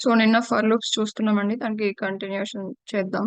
So నిన్న for loops చూస్తున్నామండి. దానికి కంటిన్యూషన్ చేద్దాం.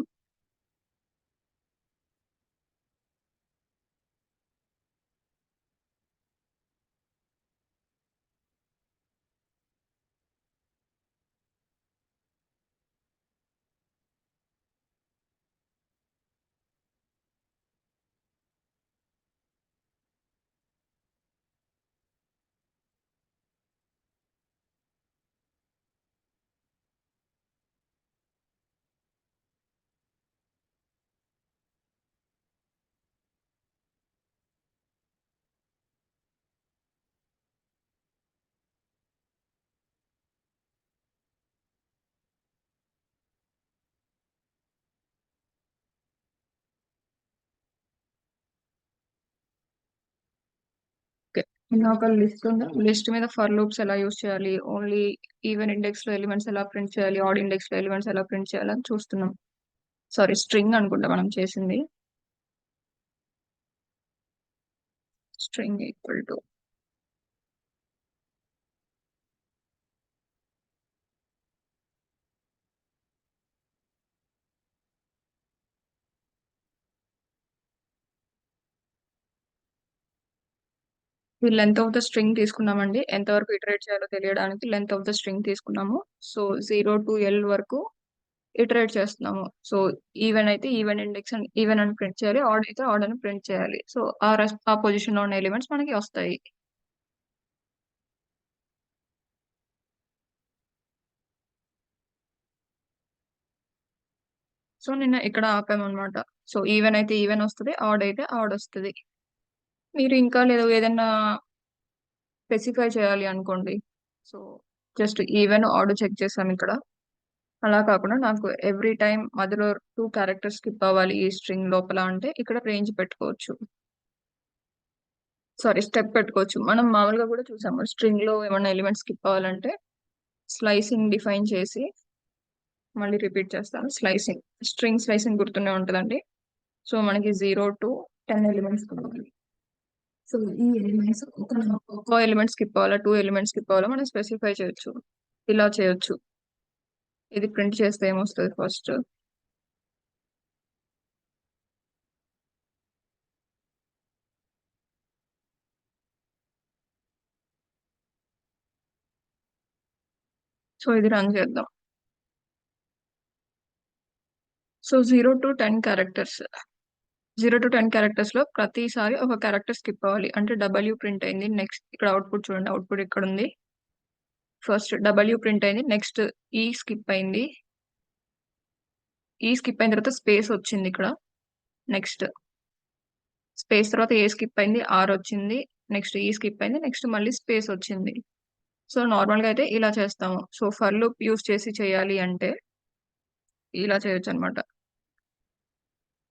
ఓకే. ఇంకా ఒక లిస్ట్ ఉంది. లిస్ట్ మీద ఫర్ లూప్స్ ఎలా యూస్ చేయాలి, ఓన్లీ ఈవెన్ ఇండెక్స్ లో ఎలిమెంట్స్ ఎలా ప్రింట్ చేయాలి, ఆడ్ ఇండెక్స్ లో ఎలిమెంట్స్ ఎలా ప్రింట్ చేయాలి అని చూస్తున్నాం. సారీ, స్ట్రింగ్ అనుకుంటా మనం చేసింది. స్ట్రింగ్ ఈక్వల్ టు ఈ లెంత్ ఆఫ్ ద స్ట్రింగ్ తీసుకున్నామండి. ఎంతవరకు ఇటరేట్ చేయాలో తెలియడానికి లెంత్ ఆఫ్ ద స్ట్రింగ్ తీసుకున్నాము. సో 0 to L వరకు ఇటరేట్ చేస్తున్నాము. సో ఈవెన్ అయితే ఈవెన్ ఇండెక్స్ అని ఈవెన్ అని ప్రింట్ చేయాలి, ఆడ్ అయితే ఆడ్ అని ప్రింట్ చేయాలి. సో ఆ పొజిషన్ లో ఉన్న ఎలిమెంట్స్ మనకి వస్తాయి. సో నిన్న ఇక్కడ ఆపామన్నమాట. సో ఈవెన్ అయితే ఈవెన్ వస్తుంది, ఆడ్ అయితే ఆడ్ వస్తుంది. మీరు ఇంకా లేదు ఏదైనా స్పెసిఫై చేయాలి అనుకోండి. So just even odd check చేసాం ఇక్కడ. అలా కాకుండా నాకు ఎవ్రీ టైం మధ్యలో 2 క్యారెక్టర్స్ స్కిప్ అవ్వాలి ఈ స్ట్రింగ్ లోపల అంటే ఇక్కడ రేంజ్ పెట్టుకోవచ్చు. సారీ, స్టెప్ పెట్టుకోవచ్చు. మనం మామూలుగా కూడా చూసాము, స్ట్రింగ్ లో ఏమైనా ఎలిమెంట్స్ స్కిప్ అవ్వాలంటే స్లైసింగ్ డిఫైన్ చేసి, మళ్ళీ రిపీట్ చేస్తాను, స్లైసింగ్, స్ట్రింగ్ స్లైసింగ్ గుర్తునే ఉంటుందండి. సో మనకి 0 to 10 ఎలిమెంట్స్ కావాలి. సో ఈ ఎలిమెంట్స్ ఒక ఎలిమెంట్ స్కిప్ అవ్వాలా, 2 ఎలిమెంట్స్ స్కిప్ అవ్వాలా మనం స్పెసిఫై చేయొచ్చు. ఇలా చేయొచ్చు. ఇది ప్రింట్ చేస్తే ఏమొస్తుంది ఫస్ట్. సో ఇది రన్ చేద్దాం. So 0 to 10 characters, 0 to 10 characters లో ప్రతిసారి ఒక క్యారెక్టర్ స్కిప్ అవ్వాలి. అంటే డబ్ల్యూ ప్రింట్ అయింది. నెక్స్ట్ ఇక్కడ అవుట్పుట్ చూడండి, అవుట్పుట్ ఇక్కడ ఉంది. ఫస్ట్ డబ్ల్యూ ప్రింట్ అయింది, నెక్స్ట్ ఈ స్కిప్ అయింది. ఈ స్కిప్ అయిన తర్వాత స్పేస్ వచ్చింది ఇక్కడ. నెక్స్ట్ స్పేస్ తర్వాత ఏ స్కిప్ అయింది, ఆర్ వచ్చింది. నెక్స్ట్ ఈ స్కిప్ అయింది, నెక్స్ట్ మళ్ళీ స్పేస్ వచ్చింది. సో నార్మల్ గా అయితే ఇలా చేస్తాము. సో ఫర్ లూప్ యూస్ చేసి చేయాలి అంటే ఇలా చేయొచ్చు అనమాట.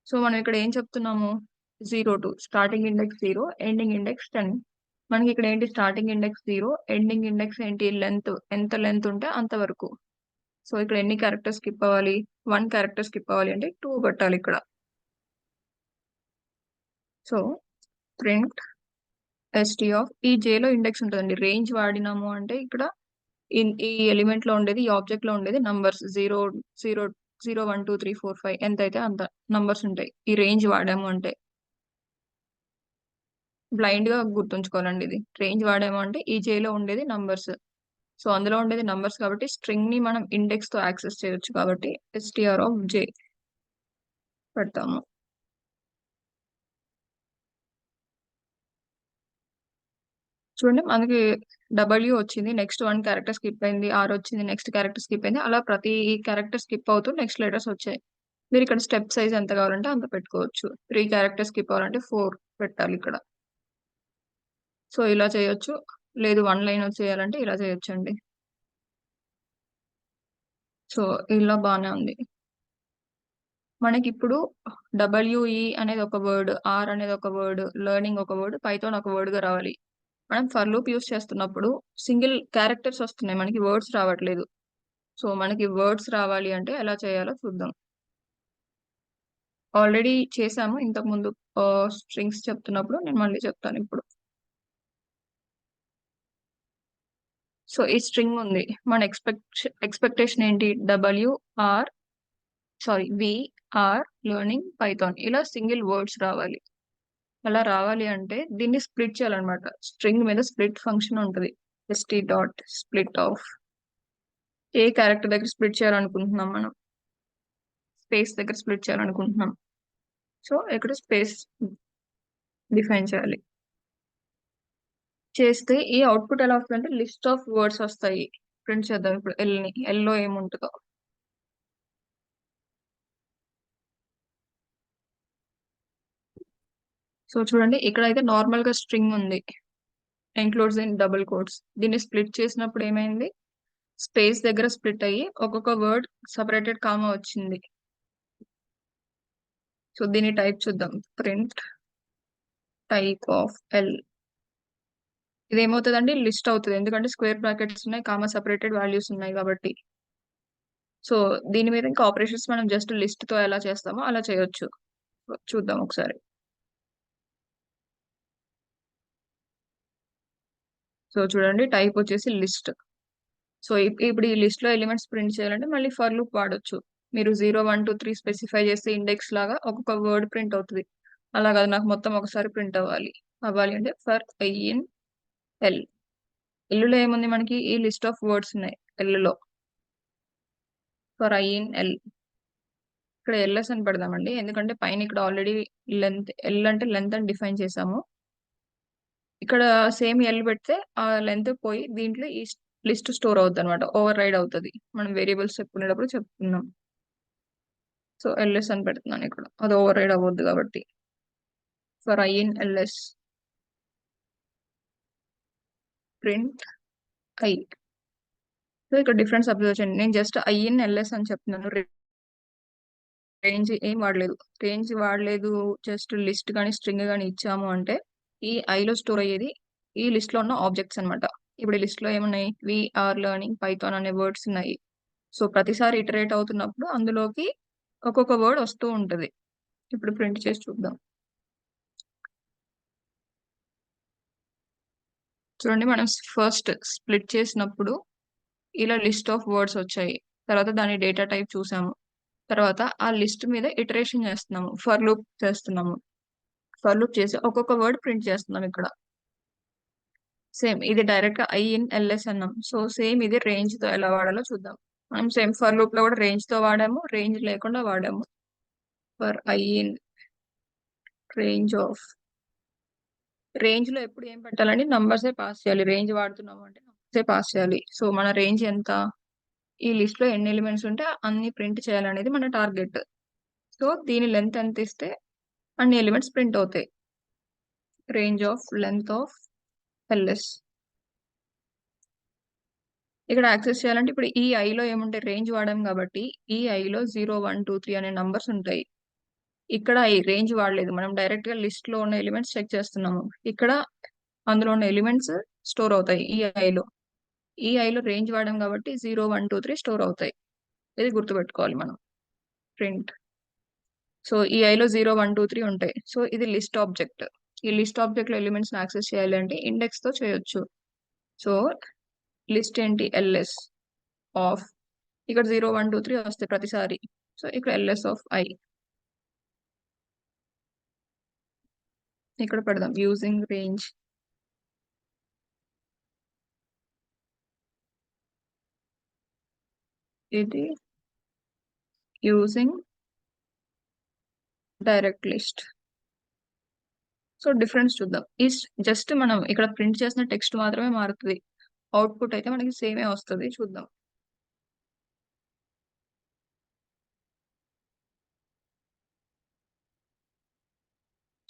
సో మనం ఇక్కడ ఏం చెప్తున్నాము, 0 to starting index 0, ending index 10. మనకి ఇక్కడ ఏంటి, స్టార్టింగ్ ఇండెక్స్ 0, ఎండింగ్ ఇండెక్స్ ఏంటి, లెంత్, ఎంత లెంత్ ఉంటే అంతవరకు. సో ఇక్కడ ఎన్ని క్యారెక్టర్స్ స్కిప్ అవ్వాలి, 1 క్యారెక్టర్ స్కిప్ అవ్వాలి అంటే 2 పెట్టాలి ఇక్కడ. సో ప్రింట్ st ఆఫ్ ఈ j లో ఇండెక్స్ ఉంటుందండి. రేంజ్ వాడినాము అంటే ఇక్కడ ఈ ఎలిమెంట్ లో ఉండేది, ఈ ఆబ్జెక్ట్ లో ఉండేది నంబర్స్ 0 0 1 2 3 4 5 ఎంత అయితే అంత నంబర్స్ ఉంటాయి ఈ రేంజ్ వాడాము అంటే. బ్లైండ్ గా గుర్తుంచుకోవాలండి, ఇది రేంజ్ వాడాము అంటే ఈ j లో ఉండేది నంబర్స్. సో అందులో ఉండేది నంబర్స్ కాబట్టి స్ట్రింగ్ ని మనం ఇండెక్స్ తో యాక్సెస్ చేయొచ్చు కాబట్టి str ఆఫ్ j పెడతాము. చూడండి మనకి డబ్ల్యూ వచ్చింది, నెక్స్ట్ 1 క్యారెక్టర్ స్కిప్ అయింది, ఆర్ వచ్చింది, నెక్స్ట్ క్యారెక్టర్ స్కిప్ అయింది, అలా ప్రతి క్యారెక్టర్ స్కిప్ అవుతూ నెక్స్ట్ లెటర్స్ వచ్చాయి. మీరు ఇక్కడ స్టెప్ సైజ్ ఎంత కావాలంటే అంత పెట్టుకోవచ్చు. 3 క్యారెక్టర్స్ స్కిప్ అవ్వాలంటే 4 పెట్టాలి ఇక్కడ. సో ఇలా చేయొచ్చు. లేదు 1 లైన్ చేయాలంటే ఇలా చేయొచ్చు అండి. సో ఇలా బాగానే ఉంది. మనకి ఇప్పుడు డబ్ల్యూఈ అనేది ఒక వర్డ్, ఆర్ అనేది ఒక వర్డ్, లెర్నింగ్ ఒక వర్డ్, పైథాన్ ఒక వర్డ్ గా రావాలి. మనం ఫర్ లూప్ యూస్ చేస్తున్నప్పుడు సింగిల్ క్యారెక్టర్స్ వస్తున్నాయి, మనకి వర్డ్స్ రావట్లేదు. సో మనకి వర్డ్స్ రావాలి అంటే ఎలా చేయాలో చూద్దాం. ఆల్రెడీ చేసాము ఇంతకు ముందు స్ట్రింగ్స్ చెప్తున్నప్పుడు, నేను మళ్ళీ చెప్తాను ఇప్పుడు. సో ఈ స్ట్రింగ్ ఉంది, మన ఎక్స్పెక్టేషన్ ఏంటి, విఆర్ లెర్నింగ్ పైథాన్, ఇలా సింగిల్ వర్డ్స్ రావాలి. అలా రావాలి అంటే దీన్ని స్ప్లిట్ చేయాలన్నమాట. స్ట్రింగ్ మీద స్ప్లిట్ ఫంక్షన్ ఉంటుంది, st.split ఏ క్యారెక్టర్ దగ్గర స్ప్లిట్ చేయాలనుకుంటున్నాం, మనం స్పేస్ దగ్గర స్ప్లిట్ చేయాలనుకుంటున్నాం. సో ఇక్కడ స్పేస్ డిఫైన్ చేయాలి. చేస్తే ఈ అవుట్పుట్ ఎలా వస్తుందంటే లిస్ట్ ఆఫ్ వర్డ్స్ వస్తాయి. ప్రింట్ చేద్దాం ఇప్పుడు ఎల్లో ఏముంటుందో. సో చూడండి, ఇక్కడ అయితే నార్మల్ గా స్ట్రింగ్ ఉంది, ఇంక్లూడ్స్ ఇన్ డబుల్ కోట్స్. దీన్ని స్ప్లిట్ చేసినప్పుడు ఏమైంది, స్పేస్ దగ్గర స్ప్లిట్ అయ్యి ఒక్కొక్క వర్డ్ సపరేటెడ్ కామా వచ్చింది. సో దీని టైప్ చూద్దాం, ప్రింట్ టైప్ ఆఫ్ ఎల్. ఇది ఏమవుతుందండి, లిస్ట్ అవుతుంది, ఎందుకంటే స్క్వేర్ బ్రాకెట్స్ ఉన్నాయి, కామా సపరేటెడ్ వాల్యూస్ ఉన్నాయి కాబట్టి. సో దీని మీద ఇంకా ఆపరేషన్స్ మనం జస్ట్ లిస్ట్ తో ఎలా చేస్తామో అలా చేయొచ్చు. చూద్దాం ఒకసారి. సో చూడండి, టైప్ వచ్చేసి లిస్ట్. సో ఇప్పుడు ఈ లిస్ట్ లో ఎలిమెంట్స్ ప్రింట్ చేయాలంటే మళ్ళీ ఫర్ లూప్ వాడొచ్చు. మీరు 0 1 2 3 స్పెసిఫై చేస్తే ఇండెక్స్ లాగా ఒక్కొక్క వర్డ్ ప్రింట్ అవుతుంది. అలా కాదు, నాకు మొత్తం ఒకసారి ప్రింట్ అవ్వాలి అంటే ఫర్ ఐ ఇన్ ఎల్. ఎల్లులో ఏముంది, మనకి ఈ లిస్ట్ ఆఫ్ వర్డ్స్ ఉన్నాయి ఎల్లులో. ఫర్ ఐ ఇన్ ఎల్, ఇక్కడ ఎల్ఎస్ అని పెడదామండి, ఎందుకంటే పైన ఇక్కడ ఆల్రెడీ లెంత్, ఎల్ అంటే లెంత్ అని డిఫైన్ చేసాము. ఇక్కడ సేమ్ ఎల్ పెడితే ఆ లెంత్ పోయి దీంట్లో ఈ లిస్ట్ స్టోర్ అవుతుంది అనమాట, ఓవర్ రైడ్ అవుతుంది. మనం వేరియబుల్స్ చెప్పుకునేటప్పుడు చెప్పుకున్నాం. సో ఎల్ఎస్ అని పెడుతున్నాను ఇక్కడ, అది ఓవర్ రైడ్ అవ్వద్దు కాబట్టి. For I in LS print I. So ఇక్కడ డిఫరెన్స్ అబ్జర్వ్ చేయండి, నేను జస్ట్ ఐ ఇన్ ఎల్ఎస్ అని చెప్తున్నాను, రేంజ్ ఏం వాడలేదు. జస్ట్ లిస్ట్ కానీ స్ట్రింగ్ కానీ ఇచ్చాము అంటే ఈ ఐలో స్టోర్ అయ్యేది ఈ లిస్ట్ లో ఉన్న ఆబ్జెక్ట్స్ అనమాట. ఇప్పుడు ఈ లిస్ట్ లో ఏమున్నాయి, విఆర్ లెర్నింగ్ పైథాన్ అనే వర్డ్స్ ఉన్నాయి. సో ప్రతిసారి ఇటరేట్ అవుతున్నప్పుడు అందులోకి ఒక్కొక్క వర్డ్ వస్తూ ఉంటది. ఇప్పుడు ప్రింట్ చేసి చూద్దాం. చూడండి, మనం ఫస్ట్ స్ప్లిట్ చేసినప్పుడు ఇలా లిస్ట్ ఆఫ్ వర్డ్స్ వచ్చాయి, తర్వాత దాని డేటా టైప్ చూసాము, తర్వాత ఆ లిస్ట్ మీద ఇటరేషన్ చేస్తున్నాము, ఫర్ లూప్ చేస్తున్నాము. ఫర్ లూప్ చేసి ఒక్కొక్క వర్డ్ ప్రింట్ చేస్తున్నాం ఇక్కడ. సేమ్ ఇది డైరెక్ట్ గా ఐ ఇన్ ఎల్ఎస్ అన్నాం. సో సేమ్ ఇది రేంజ్ తో ఎలా వాడాలో చూద్దాం. మనం సేమ్ ఫర్ లూప్ లో కూడా రేంజ్ తో వాడాము, రేంజ్ లేకుండా వాడాము. For I in range of, range లో ఎప్పుడు ఏం పెట్టాలండి, నంబర్సే పాస్ చేయాలి. రేంజ్ వాడుతున్నాము అంటే నంబర్సే పాస్ చేయాలి. సో మన రేంజ్ ఎంత, ఈ లిస్ట్ లో ఎన్ని ఎలిమెంట్స్ ఉంటే అన్ని ప్రింట్ చేయాలనేది మన టార్గెట్. సో దీని లెంత్ ఎంత ఇస్తే అన్ని ఎలిమెంట్స్ ప్రింట్ అవుతాయి. Range of length of LS. ఇక్కడ యాక్సెస్ చేయాలంటే ఇప్పుడు ఈ ఐలో ఏముంటాయి, రేంజ్ వాడాం కాబట్టి ఈ ఐలో 0 1 2 3 అనే నంబర్స్ ఉంటాయి. ఇక్కడ ఈ రేంజ్ వాడలేదు, మనం డైరెక్ట్ గా లిస్ట్ లో ఉన్న ఎలిమెంట్స్ చెక్ చేస్తున్నాము. ఇక్కడ అందులో ఉన్న ఎలిమెంట్స్ స్టోర్ అవుతాయి ఈ ఐలో రేంజ్ వాడాం కాబట్టి 0 1 2 3 స్టోర్ అవుతాయి. ఇది గుర్తుపెట్టుకోవాలి మనం. ప్రింట్. సో ఈ ఐలో 0 1 2 3 ఉంటాయి. సో ఇది లిస్ట్ ఆబ్జెక్ట్. ఈ లిస్ట్ ఆబ్జెక్ట్ లో ఎలిమెంట్స్ యాక్సెస్ చేయాలి అంటే ఇండెక్స్ తో చేయొచ్చు. సో లిస్ట్ ఏంటి, ఎల్ఎస్ ఆఫ్, ఇక్కడ 0 1 2 3 వస్తాయి ప్రతిసారి. సో ఇక్కడ ఎల్ఎస్ ఆఫ్ ఐ ఇక్కడ పెడదాం, యూజింగ్ రేంజ్. ఇది using direct list. So difference చూద్దాం. ఈ జస్ట్ మనం ఇక్కడ ప్రింట్ చేసిన టెక్స్ట్ మాత్రమే మారుతుంది, అవుట్పుట్ అయితే మనకి సేమే వస్తుంది. చూద్దాం.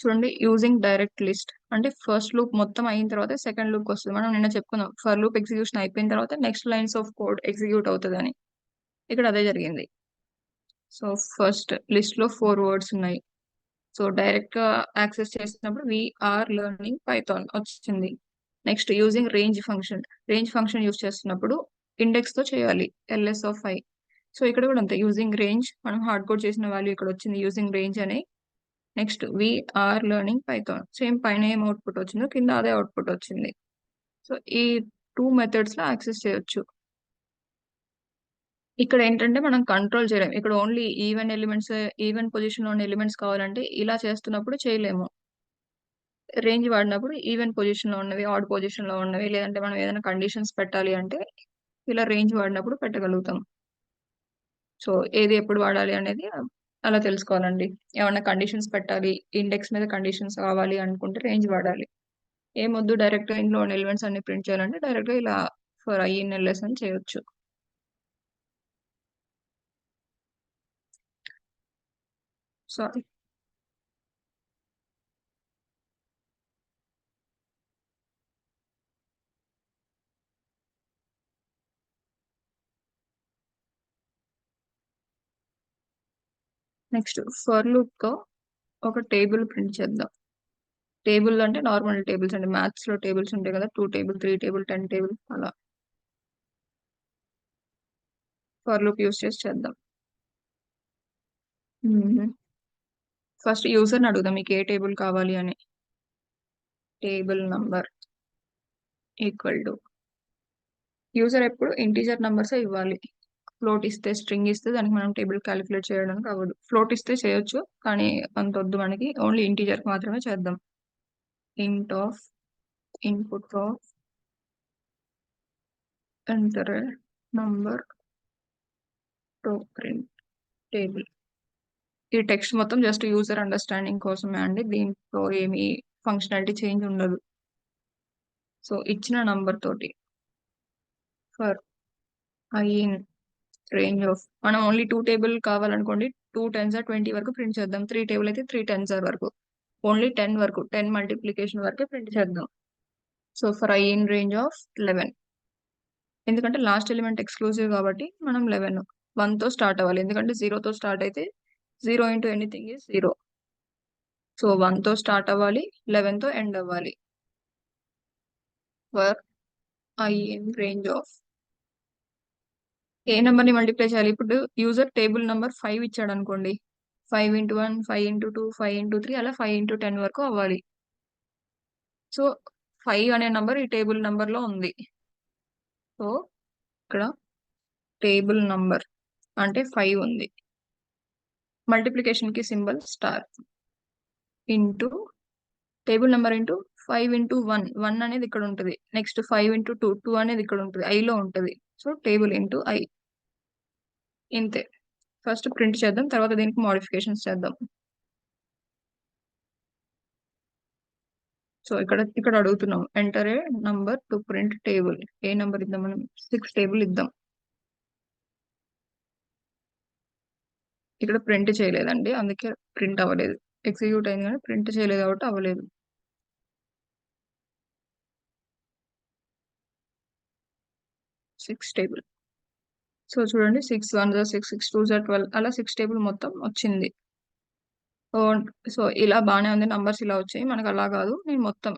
చూడండి, యూజింగ్ డైరెక్ట్ లిస్ట్ అంటే ఫస్ట్ లూప్ మొత్తం అయిన తర్వాత సెకండ్ లూప్ వస్తుంది. మనం నిన్న చెప్పుకున్నాం ఫర్ లూప్ ఎగ్జిక్యూషన్ అయిపోయిన తర్వాత next lines of code execute అవుతుంది అని. ఇక్కడ అదే జరిగింది. సో ఫస్ట్ లిస్ట్ లో 4 వర్డ్స్ ఉన్నాయి. సో డైరెక్ట్ గా యాక్సెస్ చేసినప్పుడు విఆర్ లెర్నింగ్ పైథాన్ వచ్చింది. Next using range function use చేస్తున్నప్పుడు ఇండెక్స్ తో చేయాలి, ఎల్ఎస్ ఆఫ్ ఐ. సో ఇక్కడ కూడా అంతే, యూజింగ్ రేంజ్ మనం హార్డ్ కోడ్ చేసిన వాల్యూ ఇక్కడ వచ్చింది, యూజింగ్ రేంజ్ అని. Next we are learning python, same పైన ఏం అవుట్పుట్ వచ్చిందో కింద అదే అవుట్పుట్ వచ్చింది. సో ఈ 2 మెథడ్స్లో యాక్సెస్ చేయొచ్చు. ఇక్కడ ఏంటంటే మనం కంట్రోల్ చేయలేం. ఇక్కడ ఓన్లీ ఈవెన్ పొజిషన్‌లో ఉన్న ఎలిమెంట్స్ కావాలంటే ఇలా చేస్తున్నప్పుడు చేయలేము. రేంజ్ వాడినప్పుడు ఈవెన్ పొజిషన్‌లో ఉన్నవి, ఆడ్ పొజిషన్‌లో ఉన్నవి, లేదంటే మనం ఏదైనా కండిషన్స్ పెట్టాలి అంటే ఇలా రేంజ్ వాడినప్పుడు పెట్టగలుగుతాం. సో ఏది ఎప్పుడు వాడాలి అనేది అలా తెలుసుకోవాలండి. ఏమన్నా కండిషన్స్ పెట్టాలి, ఇండెక్స్ మీద కండిషన్స్ కావాలి అనుకుంటే రేంజ్ వాడాలి. ఏమొద్దు డైరెక్ట్‌గా ఇందులో ఉన్న ఎలిమెంట్స్ అన్ని ప్రింట్ చేయాలంటే డైరెక్ట్‌గా ఇలా ఫర్ ఐ ఇన్ ఎల్ఎస్ అని చేయొచ్చు. సారీ. నెక్స్ట్ ఫర్ లూప్‌తో ఒక టేబుల్ ప్రింట్ చేద్దాం. టేబుల్ అంటే నార్మల్ టేబుల్స్ అండి. మ్యాథ్స్‌లో టేబుల్స్ ఉంటాయి కదా! 2 టేబుల్, 3 టేబుల్, 10 టేబుల్ అలా. ఫర్ లూప్ యూజ్ చేసి చేద్దాం. ఫస్ట్ యూజర్‌ని అడుగుదాం మీకు ఏ టేబుల్ కావాలి అని. Table number equal to user ఎప్పుడు ఇంటీజర్ నంబర్సే ఇవ్వాలి. ఫ్లోట్ ఇస్తే, స్ట్రింగ్ ఇస్తే దానికి మనం టేబుల్ క్యాలిక్యులేట్ చేయడానికి అవ్వదు. ఫ్లోట్ ఇస్తే చేయొచ్చు, కానీ అంతొద్దు మనకి. ఓన్లీ ఇంటీజర్ మాత్రమే చేద్దాం. ఇంట్ of input of enter number to print table. ఈ టెక్స్ట్ మొత్తం జస్ట్ యూజర్ అండర్స్టాండింగ్ కోసమే అండి. దీంట్లో ఏమి ఫంక్షనాలిటీ చేంజ్ ఉండదు. సో ఇచ్చిన నంబర్ తోటి for I in range of మనం ఓన్లీ 2 టేబుల్ కావాలనుకోండి, 2 10s 20 వరకు ప్రింట్ చేద్దాం. 3 టేబుల్ అయితే 3 10s వరకు, ఓన్లీ 10 వరకు, 10 మల్టిప్లికేషన్ వరకే ప్రింట్ చేద్దాం. So for I in range of 11, ఎందుకంటే లాస్ట్ ఎలిమెంట్ ఎక్స్క్లూజివ్ కాబట్టి మనం 11 1 తో స్టార్ట్ అవ్వాలి, ఎందుకంటే 0 తో స్టార్ట్ అయితే 0 ఇంటూ ఎనీథింగ్ ఈజ్ 0. సో 1 తో స్టార్ట్ అవ్వాలి, 11 తో ఎండ్ అవ్వాలి. For I in range of A number ని మల్టిప్లై చేయాలి. ఇప్పుడు యూజర్ టేబుల్ నెంబర్ 5 ఇచ్చాడు అనుకోండి, 5 ఇంటూ 1, 5 ఇంటూ 2, 5 ఇంటూ 3 అలా 5 ఇంటూ 10 వరకు అవ్వాలి. సో 5 అనే నంబర్ ఈ టేబుల్ నంబర్ లో ఉంది. సో ఇక్కడ టేబుల్ నంబర్ అంటే 5 ఉంది. మల్టిప్లికేషన్ కి symbol star into table number into 5 into 1, 1 అనేది ఇక్కడ ఉంటుంది. నెక్స్ట్ 5 ఇంటూ 2, 2 అనేది ఇక్కడ ఉంటుంది, ఐ లో ఉంటుంది. So table into I. ఇంతే. ఫస్ట్ ప్రింట్ చేద్దాం, తర్వాత దీనికి మోడిఫికేషన్స్ చేద్దాం. సో ఇక్కడ అడుగుతున్నాం enter a number to print table. A number ఇద్దాం మనం? 6 టేబుల్ ఇద్దాం. ఇక్కడ ప్రింట్ చేయలేదండి, అందుకే ప్రింట్ అవ్వలేదు. ఎగ్జిక్యూట్ అయింది కానీ ప్రింట్ చేయలేదు కాబట్టి అవ్వలేదు. 6 టేబుల్. సో చూడండి, 6 1 6, 6 2 12 అలా 6 టేబుల్ మొత్తం వచ్చింది. సో ఇలా బాగానే ఉంది, నంబర్స్ ఇలా వచ్చాయి. మనకు అలా కాదు, నేను మొత్తం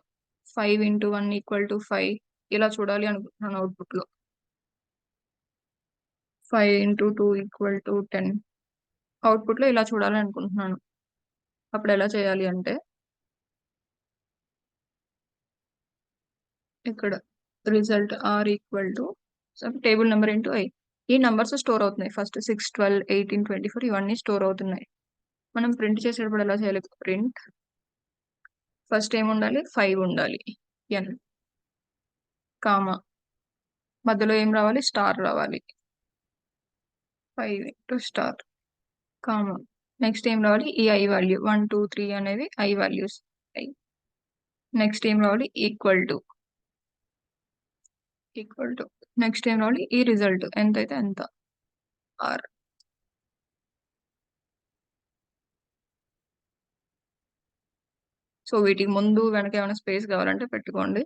5 ఇంటూ 1 ఈక్వల్ టు 5 ఇలా చూడాలి అనుకుంటున్నాను అవుట్పుట్ లో. 5 ఇంటూ 2 ఈక్వల్ టు 10 అవుట్పుట్ లో ఇలా చూడాలి అనుకుంటున్నాను. అప్పుడు ఎలా చేయాలి అంటే ఇక్కడ result R equal to table number into I. ఈ నంబర్స్ స్టోర్ అవుతున్నాయి. ఫస్ట్ 6 12 18 24 ఇవన్నీ స్టోర్ అవుతున్నాయి. మనం ప్రింట్ చేసేటప్పుడు ఎలా చేయాలి? ప్రింట్ ఫస్ట్ ఏముండాలి? 5 ఉండాలి, ఎన్ కామా, మధ్యలో ఏం రావాలి? స్టార్ రావాలి, 5 ఇంటూ స్టార్ కామా. నెక్స్ట్ ఏం రావాలి? ఈ ఐ వాల్యూ 1 2 3 అనేవి ఐ వాల్యూస్. నెక్స్ట్ ఏం రావాలి? ఈక్వల్ టు నెక్స్ట్ ఏం రావాలి? ఈ రిజల్ట్ ఎంత అయితే ఎంత, ఆర్. సో వీటికి ముందు వెనక ఏమైనా స్పేస్ కావాలంటే పెట్టుకోండి.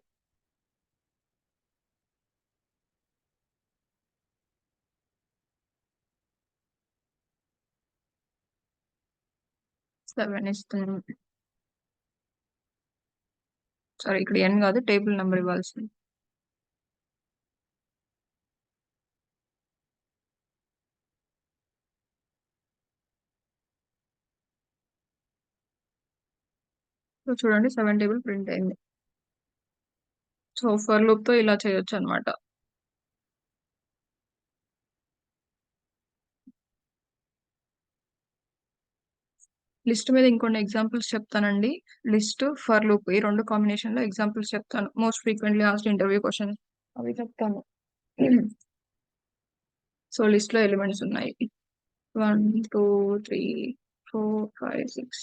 సెవెన్ ఇస్తున్నాం. సారీ, ఇక్కడ ఎన్ కాదు, టేబుల్ నెంబర్ ఇవ్వాల్సింది. సో చూడండి 7 టేబుల్ ప్రింట్ అయింది. సో ఫర్ లూప్ తో ఇలా చేయొచ్చు అనమాట. లిస్ట్ మీద ఇంకొన్ని ఎగ్జాంపుల్స్ చెప్తానండి. లిస్ట్, ఫర్ లూప్ ఈ రెండు కాంబినేషన్ లో ఎగ్జాంపుల్స్ చెప్తాను. Most frequently asked interview question అవి చెప్తాను. సో లిస్ట్ లో ఎలిమెంట్స్ ఉన్నాయి 1 2 3 4 5 6.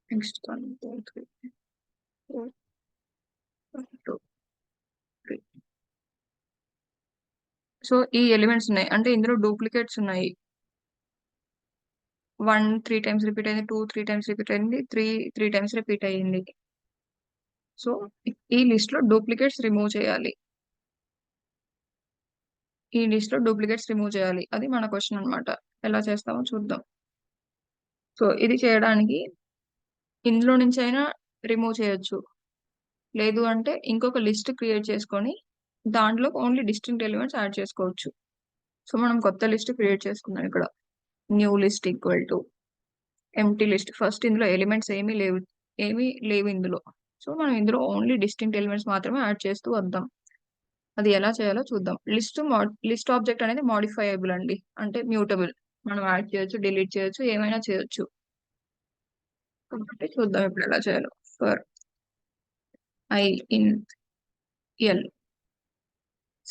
నెక్స్ట్ 1 2 3 4 1 2 3. సో ఈ ఎలిమెంట్స్ ఉన్నాయి అంటే ఇందులో డూప్లికేట్స్ ఉన్నాయి. 1 3 టైమ్స్ రిపీట్ అయింది, 2 3 టైమ్స్ రిపీట్ అయింది, 3 3 టైమ్స్ రిపీట్ అయ్యింది. సో ఈ లిస్ట్ లో డూప్లికేట్స్ రిమూవ్ చేయాలి. ఈ లిస్ట్ లో డూప్లికేట్స్ రిమూవ్ చేయాలి, అది మన క్వశ్చన్ అన్నమాట. ఎలా చేస్తామో చూద్దాం. సో ఇది చేయడానికి ఇందులో నుంచి అయినా రిమూవ్ చేయొచ్చు, లేదు అంటే ఇంకొక లిస్ట్ క్రియేట్ చేసుకొని దాంట్లో ఓన్లీ డిస్టింక్ట్ ఎలిమెంట్స్ యాడ్ చేసుకోవచ్చు. సో మనం కొత్త లిస్ట్ క్రియేట్ చేసుకున్నాం ఇక్కడ. New list equal to empty list. First ఇందులో ఎలిమెంట్స్ ఏమీ లేవు ఇందులో. సో మనం ఇందులో ఓన్లీ డిస్టింక్ట్ ఎలిమెంట్స్ మాత్రమే యాడ్ చేస్తూ వద్దాం. అది ఎలా చేయాలో చూద్దాం. లిస్ట్ ఆబ్జెక్ట్ అనేది మోడిఫైయబుల్ అండి, అంటే మ్యూటబుల్. మనం యాడ్ చేయొచ్చు, డిలీట్ చేయొచ్చు, ఏమైనా చేయొచ్చు. కాబట్టి చూద్దాం ఇప్పుడు ఎలా చేయాలో. For I in L.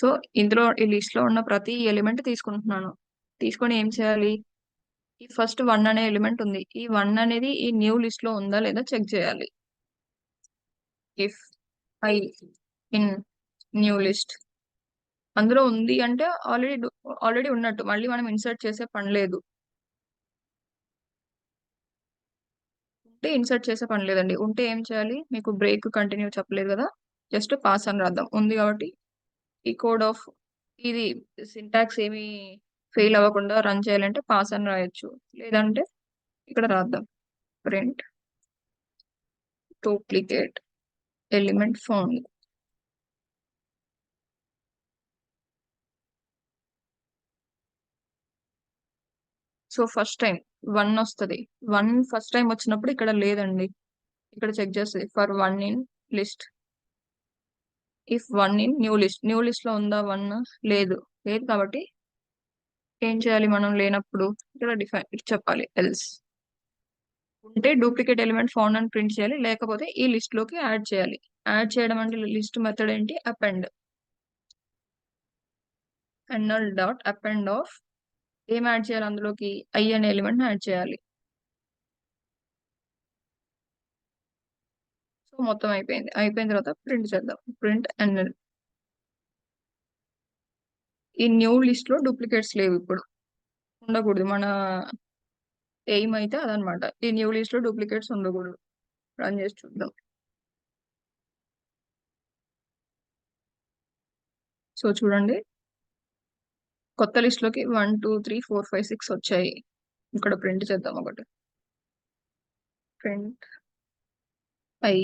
So ఇందులో ఈ లిస్ట్ లో ఉన్న ప్రతి ఎలిమెంట్ తీసుకుంటున్నాను. తీసుకొని ఏం చేయాలి, ఈ ఫస్ట్ 1 అనే ఎలిమెంట్ ఉంది, ఈ 1 అనేది ఈ న్యూ లిస్ట్ లో ఉందా లేదా చెక్ చేయాలి. If I in new list అందులో ఉంది అంటే ఆల్రెడీ ఉన్నట్టు, మళ్ళీ మనం ఇన్సర్ట్ చేసే పని లేదు. ఉంటే ఇన్సర్ట్ చేసే పని లేదండి. ఉంటే ఏం చేయాలి, మీకు బ్రేక్ కంటిన్యూ చెప్పలేదు కదా, జస్ట్ పాస్ అని రాద్దాం. ఉంది కాబట్టి ఈ కోడ్ ఆఫ్ ఇది సింటాక్స్ ఏమి ఫెయిల్ అవ్వకుండా రన్ చేయాలంటే పాస్ అని రాయొచ్చు, లేదంటే ఇక్కడ రాద్దాం print duplicate element found. So first time 1 వస్తుంది. 1 ఫస్ట్ టైం వచ్చినప్పుడు ఇక్కడ లేదండి, ఇక్కడ చెక్ చేస్తుంది. For 1 in list, if 1 in new list లో ఉందా 1? లేదు లేదు కాబట్టి ఏం చేయాలి మనం లేనప్పుడు, ఇక్కడ చెప్పాలి ఎల్స్. ఉంటే డూప్లికేట్ ఎలిమెంట్ ఫౌండ్ అని ప్రింట్ చేయాలి, లేకపోతే ఈ లిస్ట్ లోకి యాడ్ చేయాలి. యాడ్ చేయడం అంటే లిస్ట్ మెథడ్ ఏంటి, append. NL dot append of ఏం యాడ్ చేయాలి, అందులోకి ఐ అనే ఎలిమెంట్ యాడ్ చేయాలి. సో మొత్తం అయిపోయింది. అయిపోయిన తర్వాత ప్రింట్ చేద్దాం. Print NL. ఈ న్యూ లిస్ట్ లో డూప్లికేట్స్ లేవు, ఇప్పుడు ఉండకూడదు. మన ఎయిమ్ అయితే అదనమాట, ఈ న్యూ లిస్ట్ లో డూప్లికేట్స్ ఉండకూడదు. రన్ చేసి చూద్దాం. సో చూడండి, కొత్త లిస్ట్ లోకి 1 2 3 4 5 6 వచ్చాయి. ఇక్కడ ప్రింట్ చేద్దాం ఒకటి. Print I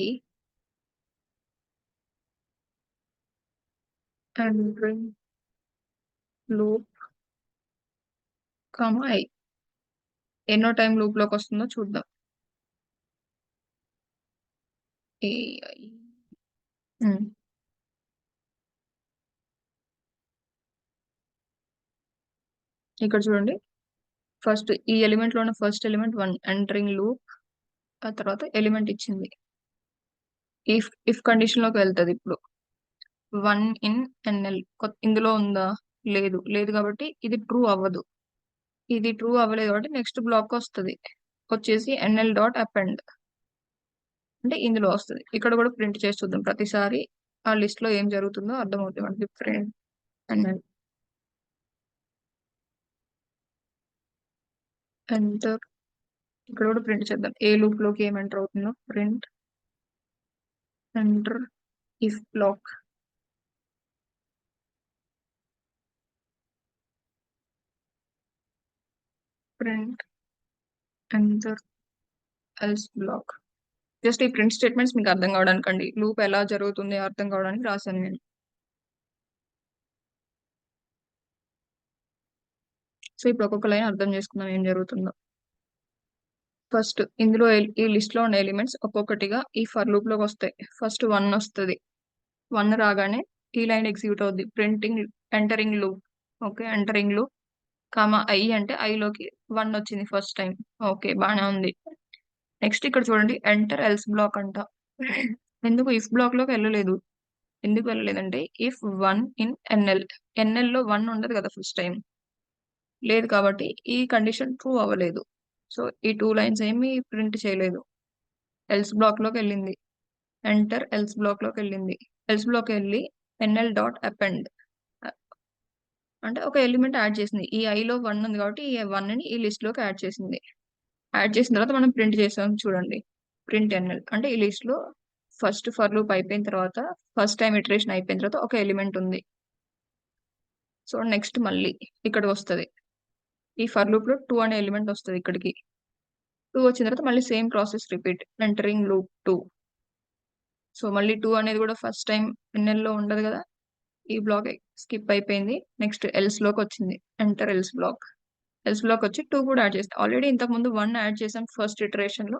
and loop I. ఎన్నో టైం లూప్ లోకి వస్తుందో చూద్దాం. AI. ఇక్కడ చూడండి, ఫస్ట్ ఈ ఎలిమెంట్ లో ఉన్న ఫస్ట్ ఎలిమెంట్ 1 ఎంటరింగ్ లూప్, ఆ తర్వాత ఎలిమెంట్ ఇచ్చింది. ఇఫ్ కండిషన్ లోకి వెళ్తుంది ఇప్పుడు. 1 ఇన్ ఎన్ఎల్ ఇందులో ఉందా, లేదు లేదు కాబట్టి ఇది ట్రూ అవ్వదు. ఇది ట్రూ అవ్వలేదు కాబట్టి నెక్స్ట్ బ్లాక్ వస్తుంది, వచ్చేసి ఎన్ఎల్ డాట్ అపెండ్ అంటే ఇందులో వస్తుంది. ఇక్కడ కూడా ప్రింట్ చేసి చూద్దాం. ప్రతిసారి ఆ లిస్ట్ లో ఏం జరుగుతుందో అర్థమవుతుంది మనకి. Print NL enter. ఇక్కడ కూడా ప్రింట్ చేద్దాం, ఏ లూప్ లోకి ఏం ఎంటర్ అవుతుందో. Print enter if block. Print enter else block. Just ఈ ప్రింట్ స్టేట్మెంట్స్ మీకు అర్థం కావడానికండి, లూప్ ఎలా జరుగుతుంది అర్థం కావడానికి రాశాను నేను. సో ఇప్పుడు ఒక్కొక్క లైన్ అర్థం చేసుకుందాం ఏం జరుగుతుందో. ఫస్ట్ ఇందులో ఈ లిస్ట్ లో ఉన్న ఎలిమెంట్స్ ఒక్కొక్కటిగా ఈ ఫర్ లూప్ లోకి వస్తాయి. ఫస్ట్ 1 వస్తుంది. 1 రాగానే ఈ లైన్ ఎగ్జిక్యూట్ అవుద్ది. Printing entering loop. Okay, entering loop comma I అంటే ఐ లోకి 1 వచ్చింది ఫస్ట్ టైం. ఓకే, బాగానే ఉంది. నెక్స్ట్ ఇక్కడ చూడండి, ఎంటర్ ఎల్స్ బ్లాక్ అంట. ఎందుకు ఇఫ్ బ్లాక్ లోకి వెళ్ళలేదు? ఎందుకు వెళ్ళలేదంటే ఇఫ్ 1 ఇన్ ఎన్ఎల్ లో 1 ఉండదు కదా ఫస్ట్ టైం, లేదు కాబట్టి ఈ కండిషన్ ట్రూ అవ్వలేదు. సో ఈ 2 లైన్స్ ఏమి ప్రింట్ చేయలేదు. ఎల్స్ బ్లాక్ లోకి వెళ్ళింది. ఎంటర్ ఎల్స్ బ్లాక్ లోకి వెళ్ళింది. ఎల్స్ బ్లాక్ వెళ్ళి ఎన్ఎల్ డాట్ అపెండ్ అంటే ఒక ఎలిమెంట్ యాడ్ చేసింది. ఈ ఐ లో 1 ఉంది కాబట్టి ఈ 1 ని ఈ లిస్ట్ లోకి యాడ్ చేసింది. యాడ్ చేసిన తర్వాత మనం ప్రింట్ చేసాం చూడండి. ప్రింట్ ఎన్ఎల్ అంటే ఈ లిస్ట్ లో ఫస్ట్ ఫర్ లూప్ అయిపోయిన తర్వాత, ఫస్ట్ టైం ఇటరేషన్ అయిపోయిన తర్వాత ఒక ఎలిమెంట్ ఉంది. సో నెక్స్ట్ మళ్ళీ ఇక్కడ వస్తుంది. ఈ ఫర్ లూప్ లో 2 అనే ఎలిమెంట్ వస్తుంది. ఇక్కడికి 2 వచ్చిన తర్వాత మళ్ళీ same process repeat, entering loop 2. So మళ్ళీ 2 అనేది కూడా ఫస్ట్ టైం ఎన్ఎల్ లో ఉండదు కదా, ఈ బ్లాక్ స్కిప్ అయిపోయింది. నెక్స్ట్ ఎల్స్ లోకి వచ్చింది. Enter else black. Else black వచ్చి 2 కూడా యాడ్ చేస్తాం. ఆల్రెడీ ఇంతకు ముందు 1 యాడ్ చేసాం ఫస్ట్ ఇటరేషన్ లో,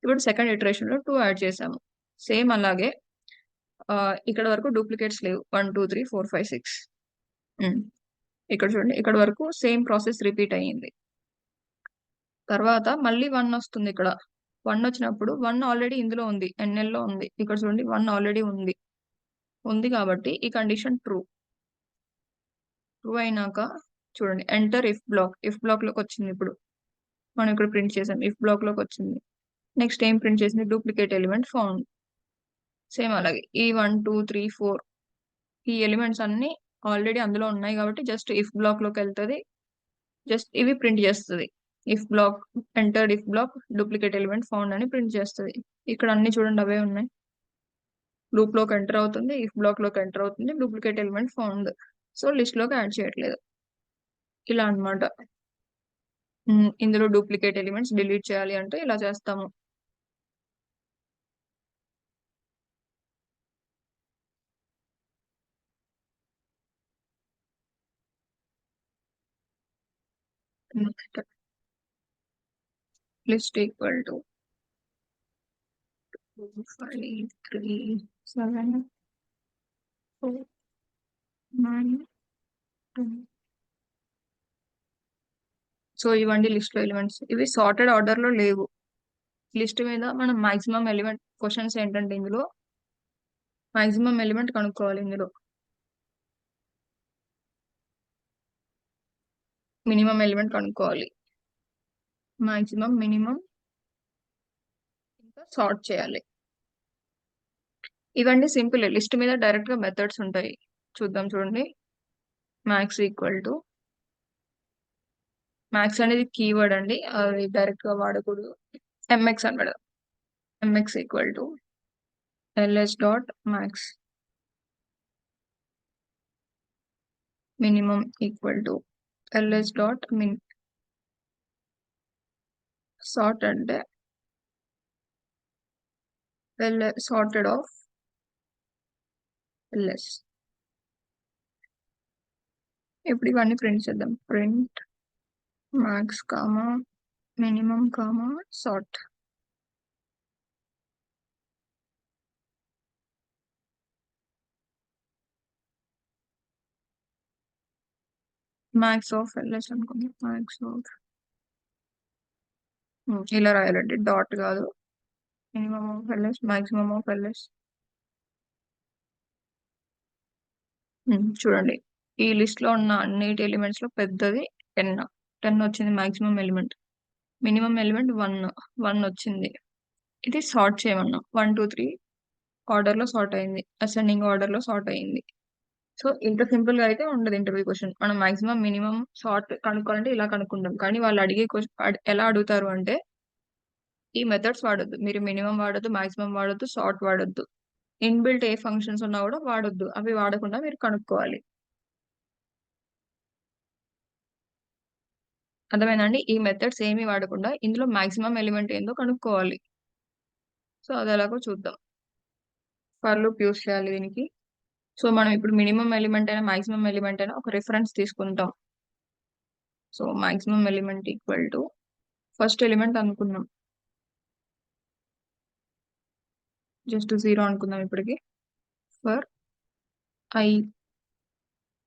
ఇప్పుడు సెకండ్ ఇటరేషన్ లో 2 యాడ్ చేసాము. సేమ్ అలాగే ఇక్కడ వరకు డూప్లికేట్స్ లేవు. 1 2 3 4 5 6. ఇక్కడ చూడండి, ఇక్కడ వరకు సేమ్ ప్రాసెస్ రిపీట్ అయ్యింది. తర్వాత మళ్ళీ 1 వస్తుంది. ఇక్కడ 1 వచ్చినప్పుడు 1 ఆల్రెడీ ఇందులో ఉంది, ఎన్ఎల్ లో ఉంది. ఇక్కడ చూడండి 1 ఆల్రెడీ ఉంది కాబట్టి ఈ కండిషన్ ట్రూ. ట్రూ అయినాక చూడండి, ఎంటర్ ఇఫ్ బ్లాక్ లోకి వచ్చింది. ఇప్పుడు మనం ఇక్కడ ప్రింట్ చేసాం, ఇఫ్ బ్లాక్ లోకి వచ్చింది. నెక్స్ట్ ఏం ప్రింట్ చేసింది? Duplicate element found. సేమ్ అలాగే ఈ 1 2 3 4 ఈ ఎలిమెంట్స్ అన్ని ఆల్రెడీ అందులో ఉన్నాయి కాబట్టి జస్ట్ ఇఫ్ బ్లాక్ లోకి వెళ్తుంది, జస్ట్ ఇవి ప్రింట్ చేస్తుంది. If block entered if block duplicate element found అని ప్రింట్ చేస్తుంది. ఇక్కడ అన్ని చూడండి అవే ఉన్నాయి. లూప్ లోకి ఎంటర్ అవుతుంది, ఇఫ్ బ్లాక్ లోకి ఎంటర్ అవుతుంది, duplicate element found. So list లోకి యాడ్ చేయట్లేదు. ఇలా అన్నమాట. ఇందులో డూప్లికేట్ ఎలిమెంట్స్ డిలీట్ చేయాలి అంటే ఇలా చేస్తాము. List equal to 2 5 3 7 4 9 10. సో ఇవ్వండి లిస్ట్ లో ఎలిమెంట్స్. ఇవి సార్టెడ్ ఆర్డర్ లో లేవు. లిస్ట్ మీద మనం మాక్సిమం ఎలిమెంట్ క్వశ్చన్స్ ఏంటంటే ఇందులో మాక్సిమం ఎలిమెంట్ కనుక్కోవాలి. ఇందులో మినిమం ఎలిమెంట్ కనుక్కోవాలి. మాక్సిమం, మినిమం, ఇంకా సార్ట్ చేయాలి. ఇవన్నీ సింపుల్. లిస్ట్ మీద డైరెక్ట్ గా మెథడ్స్ ఉంటాయి. చూద్దాం చూడండి. మ్యాక్స్ ఈక్వల్ టు, మ్యాక్స్ అనేది కీవర్డ్ అండి, అది డైరెక్ట్ గా వాడకూడదు. ఎంఎక్స్ అని పెడదాం. MX equal to LS dot max. Minimum equal to LS dot min. Sort అంటే సార్టెడ్ ఆఫ్ ఎల్ఎస్. ఇప్పుడు ఇవన్నీ ప్రింట్ చేద్దాం. Print max comma minimum comma sort. Max of LS అనుకోండి. మ్యాక్స్ ఆఫ్ ఇలా రాయాలండి, డాట్ కాదు. Minimum of LS, maximum of LS. చూడండి, ఈ list లో ఉన్న అన్నిటి ఎలిమెంట్స్ లో పెద్దది 10 వచ్చింది మాక్సిమం ఎలిమెంట్. మినిమం ఎలిమెంట్ 1 వచ్చింది. ఇది సార్ట్ చేయమన్నా 1 2 3 ఆర్డర్ లో సార్ట్ అయింది, అసెండింగ్ ఆర్డర్ లో సార్ట్ అయింది. సో ఇంత సింపుల్ గా అయితే ఉండదు ఇంటర్వ్యూ క్వశ్చన్. మనం మాక్సిమం మినిమం సార్ట్ కనుక్కోవాలంటే ఇలా కనుక్కుంటాం. కానీ వాళ్ళు అడిగే క్వశ్చన్ ఎలా అడుగుతారు అంటే ఈ మెథడ్స్ వాడొద్దు, మీరు మినిమం వాడొద్దు, మాక్సిమం వాడొద్దు, సార్ట్ వాడొద్దు. ఇన్బిల్ట్ ఏ ఫంక్షన్స్ ఉన్నా కూడా వాడొద్దు. అవి వాడకుండా మీరు కనుక్కోవాలి. అర్థమైందండి? ఈ మెథడ్స్ ఏమి వాడకుండా ఇందులో మాక్సిమం ఎలిమెంట్ ఏందో కనుక్కోవాలి. సో అది ఎలాగో చూద్దాం. ఫర్ లూప్ యూస్ చేయాలి దీనికి. సో మనం ఇప్పుడు మినిమం ఎలిమెంట్ అయినా మాక్సిమం ఎలిమెంట్ అయినా ఒక రిఫరెన్స్ తీసుకుంటాం. So maximum element equal to first element అనుకున్నాం. జస్ట్ 0 అనుకుందాం ఇప్పటికి. For I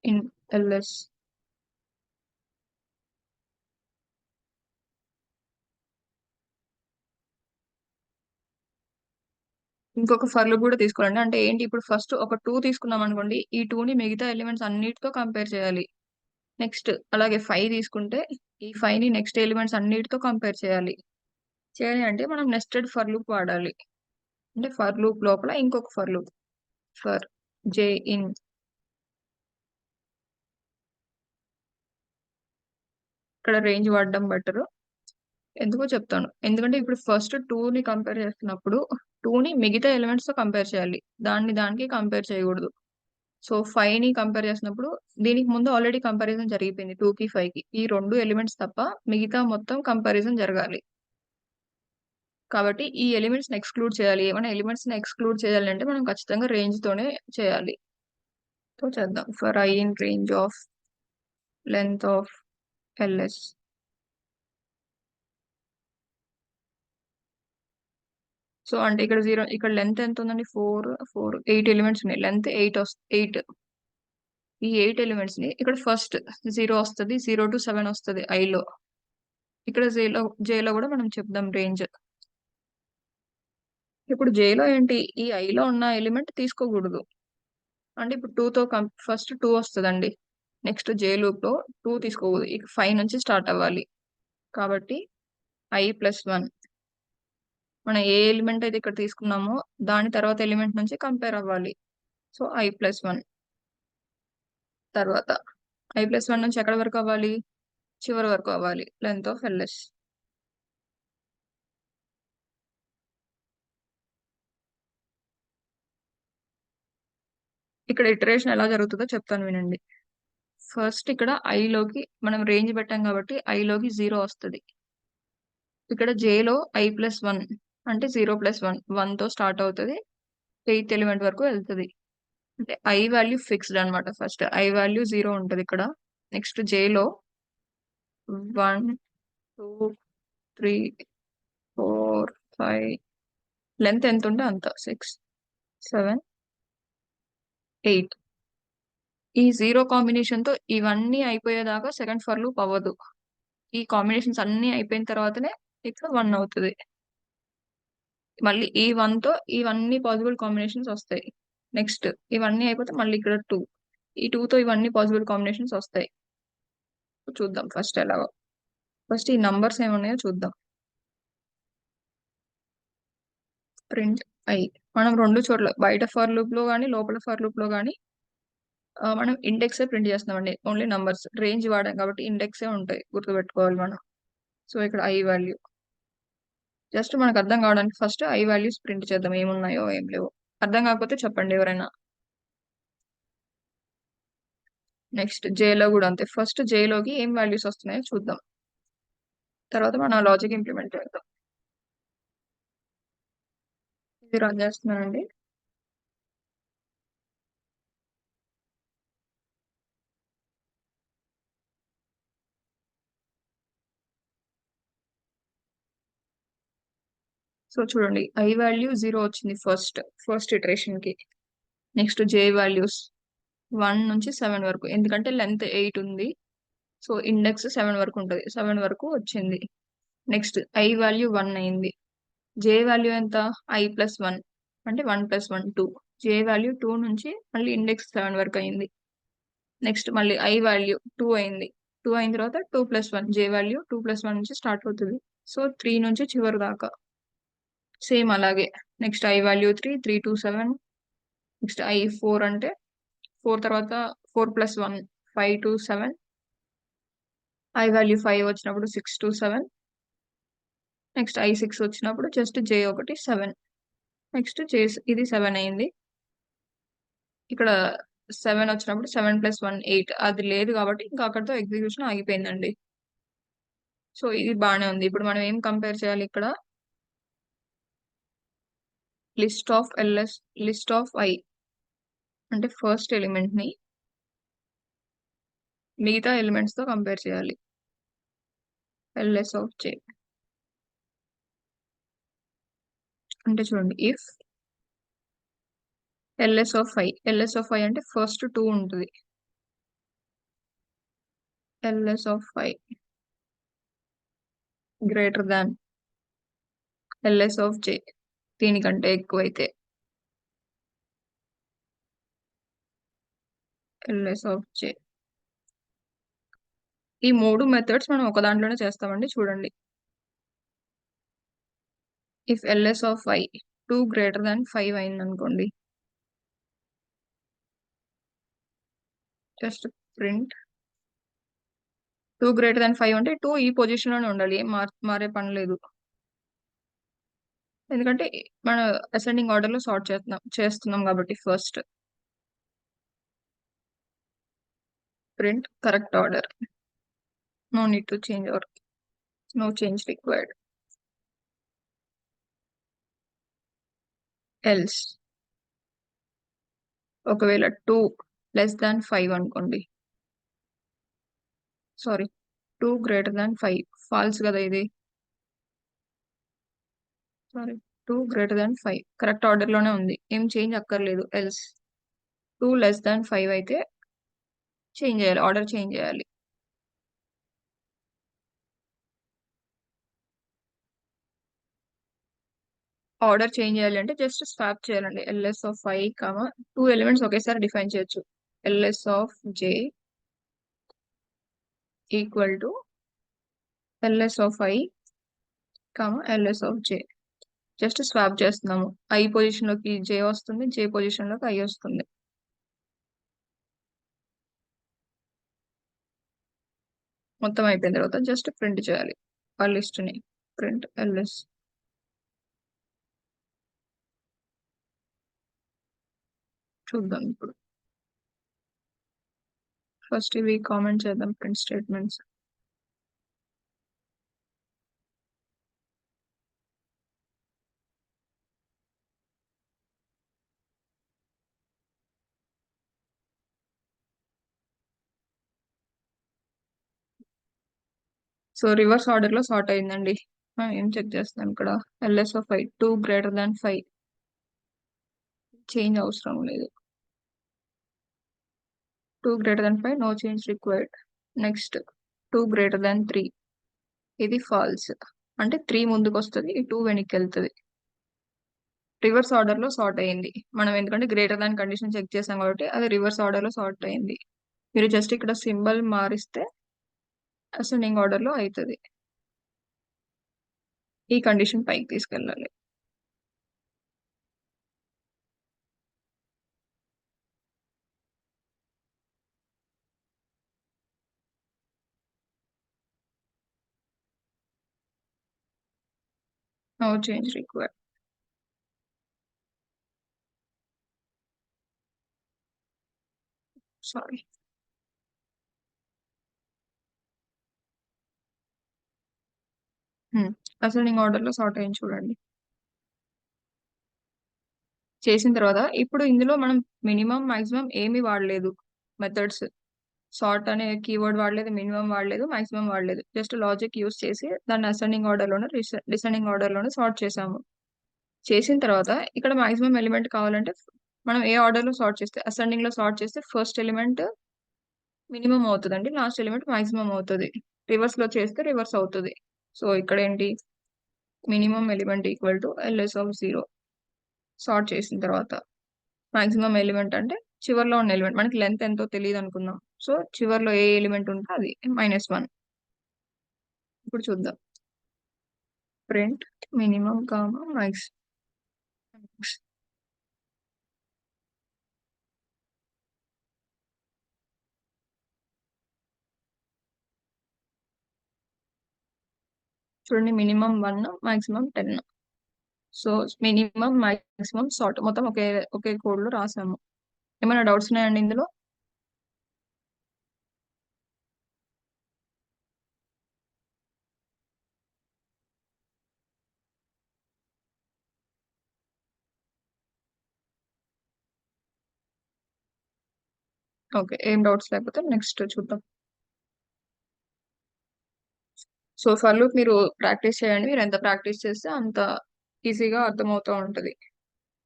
in ls. ఇంకొక ఫర్ లూప్ కూడా తీసుకోవాలండి. అంటే ఏంటి, ఇప్పుడు ఫస్ట్ ఒక 2 తీసుకున్నాం అనుకోండి, ఈ 2ని మిగతా ఎలిమెంట్స్ అన్నిటితో కంపేర్ చేయాలి. నెక్స్ట్ అలాగే 5 తీసుకుంటే ఈ 5ని నెక్స్ట్ ఎలిమెంట్స్ అన్నిటితో కంపేర్ చేయాలి. చేయాలి అంటే మనం నెస్టెడ్ ఫర్ లూప్ వాడాలి. అంటే ఫర్ లూప్ లోపల ఇంకొక for loop, for j in. ఇక్కడ రేంజ్ వాడడం బెటర్. ఎందుకో చెప్తాను. ఎందుకంటే ఇప్పుడు ఫస్ట్ 2ని కంపేర్ చేస్తున్నప్పుడు 2ని మిగతా ఎలిమెంట్స్ తో కంపేర్ చేయాలి, దానికి కంపేర్ చేయకూడదు. సో 5ని కంపేర్ చేసినప్పుడు దీనికి ముందు ఆల్రెడీ కంపారిజన్ జరిగిపోయింది 2కి 5కి. ఈ 2 ఎలిమెంట్స్ తప్ప మిగతా మొత్తం కంపారిజన్ జరగాలి. కాబట్టి ఈ ఎలిమెంట్స్ ని ఎక్స్క్లూడ్ చేయాలి. ఏమైనా ఎలిమెంట్స్ ని ఎక్స్క్లూడ్ చేయాలి అంటే మనం ఖచ్చితంగా రేంజ్ తోనే చేయాలి. సో చేద్దాం. For I in range of length of ls. So అంటే ఇక్కడ 0, ఇక్కడ లెంత్ ఎంత ఉందండి, 8 ఎలిమెంట్స్ ఉన్నాయి. లెంత్ 8. ఈ 8 ఎలిమెంట్స్ ని ఇక్కడ ఫస్ట్ 0 వస్తుంది, 0 to 7 వస్తుంది ఐలో. ఇక్కడ జేలో కూడా మనం చెప్దాం రేంజ్. ఇప్పుడు జేలో ఏంటి, ఈ ఐలో ఉన్న ఎలిమెంట్ తీసుకోకూడదు. అంటే ఇప్పుడు 2తో ఫస్ట్ 2 వస్తుందండి. నెక్స్ట్ జే లూప్ లో 2 తీసుకోకూడదు, ఇక 5 నుంచి స్టార్ట్ అవ్వాలి. కాబట్టి i+1 మనం ఏ ఎలిమెంట్ అయితే ఇక్కడ తీసుకున్నామో దాని తర్వాత ఎలిమెంట్ నుంచి కంపేర్ అవ్వాలి. సో i+1 తర్వాత i+1 నుంచి ఎక్కడ వరకు అవ్వాలి, చివరి వరకు అవ్వాలి, లెంత్ ఆఫ్ ls. ఇక్కడ ఇటరేషన్ ఎలా జరుగుతుందో చెప్తాను వినండి. ఫస్ట్ ఇక్కడ ఐలోకి మనం రేంజ్ పెట్టాం కాబట్టి ఐలోకి 0 వస్తుంది. ఇక్కడ జేలో i+1 అంటే 0+1, 1తో స్టార్ట్ అవుతుంది, 8th ఎలిమెంట్ వరకు వెళ్తుంది. అంటే ఐ వాల్యూ ఫిక్స్డ్ అనమాట. ఫస్ట్ ఐ వాల్యూ 0 ఉంటుంది ఇక్కడ. నెక్స్ట్ జేలో 1 2 3 4 5 లెంత్ ఎంత ఉంటే అంత, 6 7 8. ఈ 0 కాంబినేషన్ తో ఇవన్నీ అయిపోయేదాకా సెకండ్ ఫర్ లూప్ అవ్వదు. ఈ కాంబినేషన్స్ అన్ని అయిపోయిన తర్వాతనే ఇక్కడ 1 అవుతుంది. మళ్ళీ ఈ 1 తో ఇవన్నీ పాసిబుల్ కాంబినేషన్స్ వస్తాయి. నెక్స్ట్ ఇవన్నీ అయిపోతే మళ్ళీ ఇక్కడ 2, ఈ 2 తో ఇవన్నీ పాసిబుల్ కాంబినేషన్స్ వస్తాయి. చూద్దాం ఫస్ట్ ఎలాగో. ఫస్ట్ ఈ నంబర్స్ ఏమున్నాయో చూద్దాం. Print I. మనం రెండు చోట్ల, బయట ఫర్ లూప్ లో కానీ లోపల ఫర్ లూప్ లో కానీ మనం ఇండెక్స్ ప్రింట్ చేస్తున్నామండి. ఓన్లీ నంబర్స్, రేంజ్ వాడాం కాబట్టి ఇండెక్సే ఉంటాయి, గుర్తుపెట్టుకోవాలి మనం. సో ఇక్కడ ఐ వాల్యూ జస్ట్ మనకు అర్థం కావడానికి ఫస్ట్ ఐ వాల్యూస్ ప్రింట్ చేద్దాం, ఏమున్నాయో ఏం లేవో. అర్థం కాకపోతే చెప్పండి ఎవరైనా. నెక్స్ట్ జేలో కూడా అంతే. ఫస్ట్ జేలోకి ఏం వాల్యూస్ వస్తున్నాయో చూద్దాం, తర్వాత మన లాజిక్ ఇంప్లిమెంట్ చేద్దాం. ఇది రన్ చేస్తున్నానండి. సో చూడండి, ఐ వాల్యూ 0 వచ్చింది ఫస్ట్ ఇటరేషన్ కి. నెక్స్ట్ జే వాల్యూస్ 1 నుంచి 7 వరకు, ఎందుకంటే లెంత్ 8 ఉంది. సో ఇండెక్స్ 7 వరకు ఉంటుంది, 7 వరకు వచ్చింది. నెక్స్ట్ ఐ వాల్యూ 1 అయింది. జే వాల్యూ ఎంత, i+1 అంటే 1+1 2. జే వాల్యూ 2 నుంచి మళ్ళీ ఇండెక్స్ 7 వరకు అయింది. నెక్స్ట్ మళ్ళీ ఐ వాల్యూ 2 అయింది. 2 అయిన తర్వాత 2+1, జే వాల్యూ 2+1 నుంచి స్టార్ట్ అవుతుంది. సో 3 నుంచి చివరి దాకా సేమ్ అలాగే. Next I value 3 to 7. Next i4 అంటే 4 తర్వాత 4+1 5 to 7. ఐ వాల్యూ 5 వచ్చినప్పుడు 6 to 7. నెక్స్ట్ i6 వచ్చినప్పుడు జస్ట్ జే ఒకటి 7. నెక్స్ట్ జే ఇది 7 అయింది. ఇక్కడ 7 వచ్చినప్పుడు 7+1 8, అది లేదు కాబట్టి ఇంకా అక్కడతో ఎగ్జిక్యూషన్ ఆగిపోయిందండి. సో ఇది బాగానే ఉంది. ఇప్పుడు మనం ఏం కంపేర్ చేయాలి ఇక్కడ, list of ls, list of I అంటే ఫస్ట్ ఎలిమెంట్ ని మిగతా ఎలిమెంట్స్ తో కంపేర్ చేయాలి. ls ఆఫ్ j అంటే చూడండి, ఇఫ్ LS అంటే ఫస్ట్ 2 ఉంటుంది. LS గ్రేటర్ దాన్ LS దీనికంటే ఎక్కువైతే LS ఈ 3 మెథడ్స్ మనం ఒక దాంట్లోనే చేస్తామండి చూడండి. ఇఫ్ LS 2 గ్రేటర్ దాన్ 5 అయిందనుకోండి, జస్ట్ ప్రింట్ 2 గ్రేటర్ దాన్ 5 అంటే 2 ఈ పొజిషన్ లోనే ఉండాలి, ఏం మారే పని లేదు. ఎందుకంటే మన అసెండింగ్ ఆర్డర్ లో సార్ట్ చేస్తున్నాం కాబట్టి first print correct order, no need to change or no change required. Else ఒకవేళ 2 లెస్ దాన్ 5 అనుకోండి, సారీ 2 గ్రేటర్ దాన్ 5 ఫాల్స్ కదా ఇది, sorry 2 greater than 5 correct order లోనే ఉంది, ఏం చేంజ్ అక్కర్లేదు. ఎల్స్ 2 లెస్ దాన్ 5 అయితే చేంజ్ చేయాలి, ఆర్డర్ చేంజ్ చేయాలి. ఆర్డర్ చేంజ్ చేయాలి అంటే జస్ట్ స్వాప్ చేయాలండి. LS 2 ఎలిమెంట్స్ ఒకేసారి డిఫైన్ చేయొచ్చు. LS equal to LS LS just swap చేస్తున్నాము. I పొజిషన్ లోకి J వస్తుంది, J పొజిషన్ లోకి I వస్తుంది. మొత్తం అయిపోయిన తర్వాత జస్ట్ ప్రింట్ చేయాలి ఆ లిస్ట్ ని. Print LS. చూద్దాం ఇప్పుడు. ఫస్ట్ ఇవి కామెంట్ చేద్దాం, print statements. So reverse order లో సార్ట్ అయిందండి. ఏం చెక్ చేస్తాం ఇక్కడ, LS 2 గ్రేటర్ దాన్ 5 చేంజ్ అవసరం లేదు. 2 greater than 5 no change required. Next 2 greater than 3, ఇది ఫాల్స్ అంటే 3 ముందుకు వస్తుంది, ఈ 2 వెనక్కి వెళ్తుంది. రివర్స్ ఆర్డర్ లో సార్ట్ అయింది మనం, ఎందుకంటే గ్రేటర్ దాన్ కండిషన్ చెక్ చేసాం కాబట్టి అది రివర్స్ ఆర్డర్ లో సార్ట్ అయింది. మీరు జస్ట్ ఇక్కడ సింబల్ మారిస్తే అసెండింగ్ ఆర్డర్ లో అవుతుంది. ఈ కండిషన్ పైకి తీసుకెళ్ళాలి. No change required. Sorry. Ascending order లో సార్ట్ అయింది చూడండి. చేసిన తర్వాత ఇప్పుడు ఇందులో మనం మినిమం మాక్సిమం ఏమీ వాడలేదు, మెథడ్స్ సార్ట్ అనే కీవర్డ్ వాడలేదు, మినిమం వాడలేదు, మాక్సిమం వాడలేదు. జస్ట్ లాజిక్ యూస్ చేసి దాన్ని అసెండింగ్ ఆర్డర్ లోనే డిసెండింగ్ ఆర్డర్ లోనే సార్ట్ చేసాము. చేసిన తర్వాత ఇక్కడ మాక్సిమం ఎలిమెంట్ కావాలంటే మనం ఏ ఆర్డర్ లో సార్ట్ చేస్తే, అసెండింగ్ లో సార్ట్ చేస్తే ఫస్ట్ ఎలిమెంట్ మినిమం అవుతుందండి, లాస్ట్ ఎలిమెంట్ మాక్సిమం అవుతుంది. రివర్స్ లో చేస్తే రివర్స్ అవుతుంది. సో ఇక్కడ ఏంటి, minimum element equal to LS sort చేసిన తర్వాత మాక్సిమం ఎలిమెంట్ అంటే చివర్లో ఉన్న ఎలిమెంట్, మనకి లెంత్ ఎంతో తెలియదు అనుకుందాం. సో చివర్లో ఏ ఎలిమెంట్ ఉంటే అది -1. ఇప్పుడు చూద్దాం, ప్రింట్ మినిమం కామా మ్యాక్స్. చూడండి, minimum 1, maximum 10. So minimum maximum sort మొత్తం ఒకే కోడ్ లో రాసాము. ఏమైనా డౌట్స్ ఉన్నాయండి ఇందులో? ఓకే, ఏం డౌట్స్ లేకపోతే నెక్స్ట్ చూద్దాం. సో ఫర్ లూప్ మీరు ప్రాక్టీస్ చేయండి, మీరు ఎంత ప్రాక్టీస్ చేస్తే అంత ఈజీగా అర్థమవుతూ ఉంటుంది.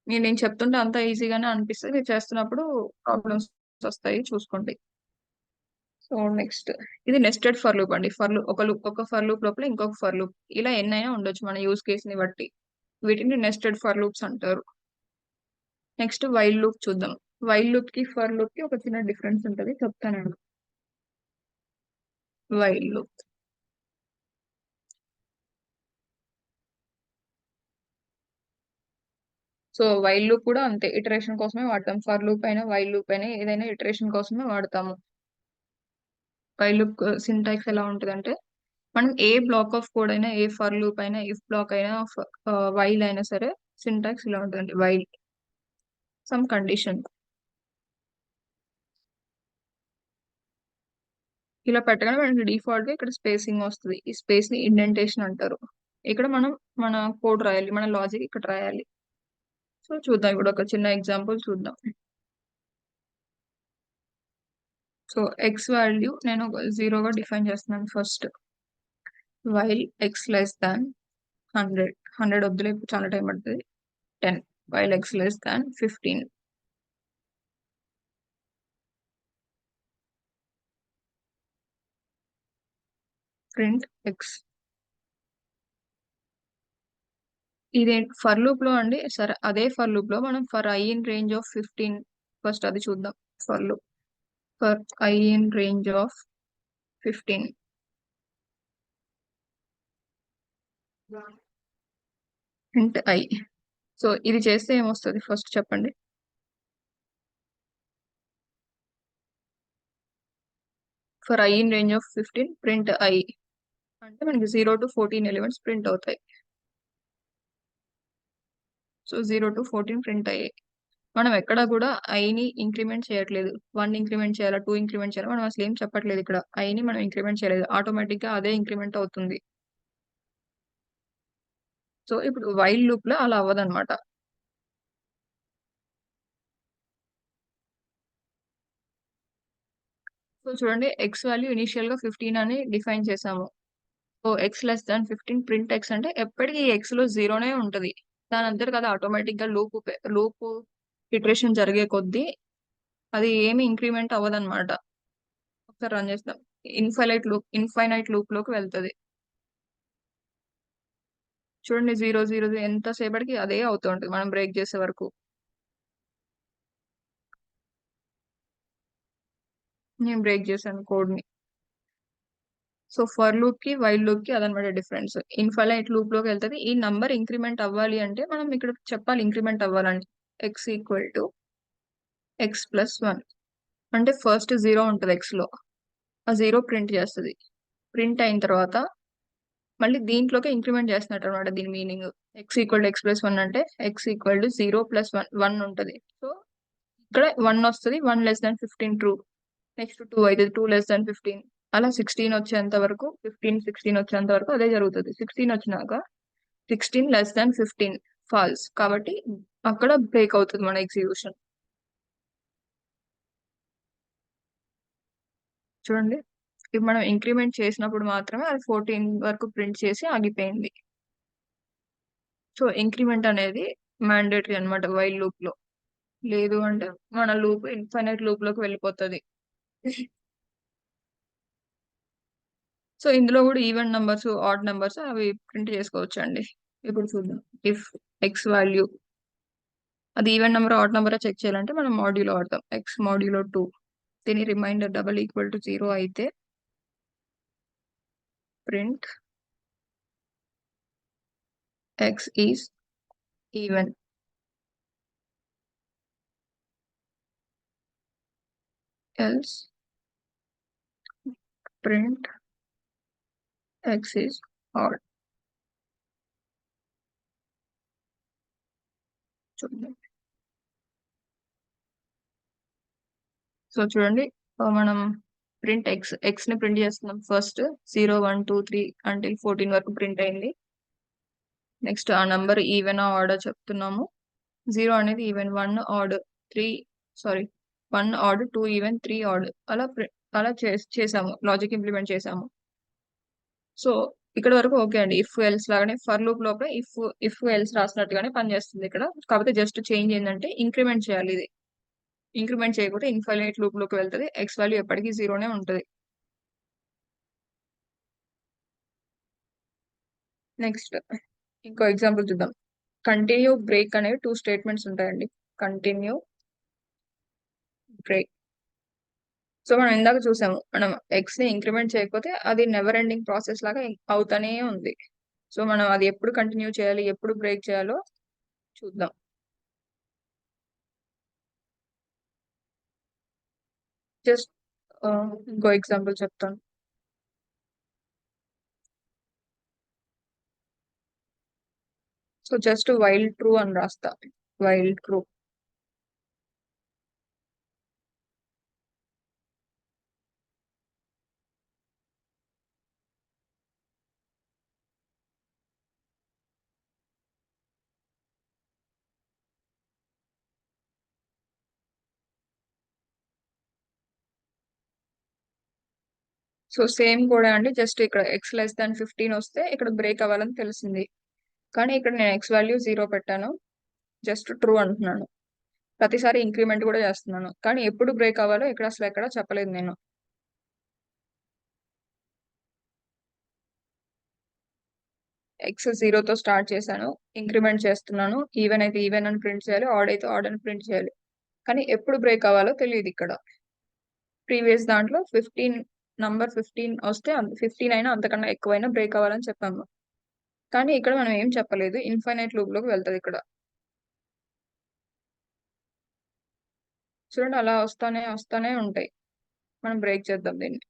నేను చెప్తుంటే అంత ఈజీగానే అనిపిస్తది. మీరు చేస్తున్నప్పుడు ప్రాబ్లమ్స్ వస్తాయి చూసుకోండి. సో, నెక్స్ట్ ఇది నెస్టెడ్ ఫర్ లూప్ అండి. ఒక ఫర్ లూప్ లోపల ఇంకొక ఫర్ లూప్ ఇలా ఎన్నైనా ఉండొచ్చు మన యూజ్ కేస్‌ని బట్టి. వీటిని నెస్టెడ్ ఫర్ లూప్స్ అంటారు. నెక్స్ట్ వైల్ లూప్ చూద్దాం. వైల్ లూప్‌కి, ఫర్ లూప్‌కి ఒక చిన్న డిఫరెన్స్ ఉంటది చెప్తానండి. While loop. So, while loop కూడా అంతే ఇటరేషన్ కోసమే వాడతాం. ఫర్ లూప్ అయినా, వైల్ లూప్ అయినా ఏదైనా ఇటరేషన్ కోసమే వాడతాము. వైల్ లూప్ సింటాక్స్ ఎలా ఉంటదంటే, మనం ఏ బ్లాక్ ఆఫ్ కోడ్ అయినా, ఏ ఫర్ లూప్ అయినా, ఇఫ్ బ్లాక్ అయినా, వైల్ అయినా సరే సింటాక్స్ ఇలా ఉంటదండి. While some condition. ఇలా పెట్టగానే మనకి డిఫాల్ట్‌గా ఇక్కడ స్పేసింగ్ వస్తది. ఈ స్పేస్‌ని ఇండెంటేషన్ అంటారు. ఇక్కడ మనం మన కోడ్ రాయాలి. మన లాజిక్ ఇక్కడ రాయాలి. సో, చూద్దాం ఇప్పుడు ఒక చిన్న ఎగ్జాంపుల్ చూద్దాం. సో, x వాల్యూ నేను 0గా డిఫైన్ చేస్తున్నాను first. While x less than 100. 100 వద్దులే చాలా టైం పడుతది. 10. While x less than 15. Print x. ఇది ఫర్ లూప్ లో అండి. సరే అదే ఫర్ లూప్ లో మనం for i in range of 15 first అది చూద్దాం. For loop for i in range of 15 print i. So ఇది చేస్తే ఏమొస్తుంది ఫస్ట్ చెప్పండి. For i in range of 15 print i అంటే మనకి 0 to 14 ఎలిమెంట్స్ ప్రింట్ అవుతాయి. సో 0 to 14 ప్రింట్ అయ్యాయి. మనం ఎక్కడ కూడా ఐని ఇంక్రిమెంట్ చేయట్లేదు. 1 ఇంక్రిమెంట్ చేయాలా, 2 ఇంక్రిమెంట్ చేయాలా మనం అసలు ఏం చెప్పట్లేదు ఇక్కడ. ఐని మనం ఇంక్రిమెంట్ చేయలేదు. ఆటోమేటిక్ గా అదే ఇంక్రిమెంట్ అవుతుంది. సో ఇప్పుడు వైల్ లూప్ లో అలా అవ్వదన్నమాట. సో చూడండి ఎక్స్ వాల్యూ ఇనిషియల్ గా 15 అని డిఫైన్ చేసాము. So X less than 15 print X అంటే ఎప్పటికీ ఎక్స్ లో జీరోనే ఉంటది. దాని అంతా కదా ఆటోమేటిక్ గా లూప్ ఇటరేషన్ జరిగే కొద్దీ అది ఏమి ఇంక్రిమెంట్ అవ్వదన్నమాట. ఒకసారి రన్ చేస్తాం. ఇన్ఫైనైట్ లూప్ లోకి వెళ్తది. చూడండి 0 ఎంత సేపటికి అదే అవుతూ ఉంటుంది మనం బ్రేక్ చేసే వరకు. నేను బ్రేక్ చేశాను కోడ్ ని. సో ఫర్ లూప్ కి వైల్ లూప్ కి అదనమాట డిఫరెన్స్. ఇన్ఫైనైట్ లూప్ లోకి వెళ్తుంది. ఈ నంబర్ ఇంక్రిమెంట్ అవ్వాలి అంటే మనం ఇక్కడ చెప్పాలి ఇంక్రిమెంట్ అవ్వాలంటే X equal to X plus 1 అంటే ఫస్ట్ 0 ఉంటుంది ఎక్స్ లో. ఆ 0 ప్రింట్ చేస్తుంది. ప్రింట్ అయిన తర్వాత మళ్ళీ దీంట్లోకి ఇంక్రిమెంట్ చేస్తున్నట్టు అనమాట దీని meaning. X equal to X plus 1 అంటే ఎక్స్ ఈక్వల్ టు 0 ప్లస్ 1 ఉంటుంది. సో ఇక్కడ 1 వస్తుంది. 1 లెస్ దాన్ 15 ట్రూ. నెక్స్ట్ 2 అయితే 2 లెస్ దాన్ 15. అలా 16 వచ్చేంత వరకు 16 వచ్చేంత వరకు అదే జరుగుతుంది. 16 వచ్చినాక 16 లెస్ దాన్ 15 ఫాల్స్. కాబట్టి అక్కడ బ్రేక్ అవుతుంది మన ఎగ్జిక్యూషన్. చూడండి ఇప్పుడు మనం ఇంక్రిమెంట్ చేసినప్పుడు మాత్రమే అది 14 వరకు ప్రింట్ చేసి ఆగిపోయింది. సో ఇంక్రిమెంట్ అనేది మ్యాండేటరీ అనమాట వైల్ లూప్ లో. లేదు అంటే మన లూప్ ఇన్ఫైనైట్ లూప్ లోకి వెళ్ళిపోతుంది. సో ఇందులో కూడా ఈవెన్ నంబర్స్, ఆడ్ నంబర్స్ అవి ప్రింట్ చేసుకోవచ్చు అండి. ఇప్పుడు చూద్దాం. ఇఫ్ ఎక్స్ వాల్యూ అది even number, odd number check చేయాలంటే మనం మాడ్యూలో వాడతాం. ఎక్స్ మాడ్యూలో 2 దీని రిమైండర్ డబల్ ఈక్వల్ టు 0 అయితే print X is even. Else print X is odd. చూద్దాం. సో చూడండి మనం ప్రింట్ ఎక్స్ ని ప్రింట్ చేస్తున్నాం. ఫస్ట్ 0 1 2 3 అంటిల్ 14 వరకు ప్రింట్ అయింది. నెక్స్ట్ ఆ నంబర్ ఈవెన్ ఆడ్ చెప్తున్నాము. 0 అనేది even, 1 odd, 3 sorry 1 odd, 2 even, 3 odd. అలా చేసాము. లాజిక్ ఇంప్లిమెంట్ చేసాము. సో ఇక్కడ వరకు ఓకే అండి. ఇఫ్ ఎల్స్ లాగానే ఫర్ లూప్ లోపల ఇఫ్ ఎల్స్ రాసినట్టుగానే పనిచేస్తుంది ఇక్కడ. కాకపోతే జస్ట్ చేంజ్ ఏంటంటే ఇంక్రిమెంట్ చేయాలి ఇది. ఇంక్రిమెంట్ చేయకపోతే ఇన్ఫైనైట్ లూప్ లోకి వెళ్తుంది. ఎక్స్ వాల్యూ ఎప్పటికీ జీరోనే ఉంటుంది. నెక్స్ట్ ఇంకో ఎగ్జాంపుల్ చూద్దాం. కంటిన్యూ బ్రేక్ అనేవి 2 స్టేట్మెంట్స్ ఉంటాయండి. Continue break. సో మనం ఇందాక చూసాము, మనం ఎక్స్ ని ఇంక్రిమెంట్ చేయకపోతే అది నెవర్ ఎండింగ్ ప్రాసెస్ లాగా అవుతానే ఉంది. సో మనం అది ఎప్పుడు కంటిన్యూ చేయాలి, ఎప్పుడు బ్రేక్ చేయాలో చూద్దాం. జస్ట్ ఇంకో ఎగ్జాంపుల్ చెప్తాను. సో జస్ట్ వైల్ ట్రూ అని రాస్తా. While true. సో సేమ్ కూడా అండి, జస్ట్ ఇక్కడ ఎక్స్ లెస్ దాన్ 15 వస్తే ఇక్కడ బ్రేక్ అవ్వాలని తెలిసింది. కానీ ఇక్కడ నేను ఎక్స్ వాల్యూ 0 పెట్టాను, జస్ట్ ట్రూ అంటున్నాను. ప్రతిసారి ఇంక్రిమెంట్ కూడా చేస్తున్నాను, కానీ ఎప్పుడు బ్రేక్ అవ్వాలో ఇక్కడ అసలు ఎక్కడ చెప్పలేదు నేను. ఎక్స్ 0తో స్టార్ట్ చేశాను, ఇంక్రిమెంట్ చేస్తున్నాను. ఈవెన్ అయితే ఈవెన్ అని ప్రింట్ చేయాలి, ఆడ్ అయితే ఆడ్ అని ప్రింట్ చేయాలి. కానీ ఎప్పుడు బ్రేక్ అవ్వాలో తెలియదు ఇక్కడ. ప్రీవియస్ దాంట్లో 15 వస్తే 15 అయినా అంతకన్నా ఎక్కువైనా బ్రేక్ అవ్వాలని చెప్పాము. కానీ ఇక్కడ మనం ఏం చెప్పలేదు, ఇన్ఫైనైట్ లూప్ లోకి వెళ్తుంది ఇక్కడ. చూడండి అలా వస్తానే వస్తానే ఉంటాయి. మనం బ్రేక్ చేద్దాం దీన్ని.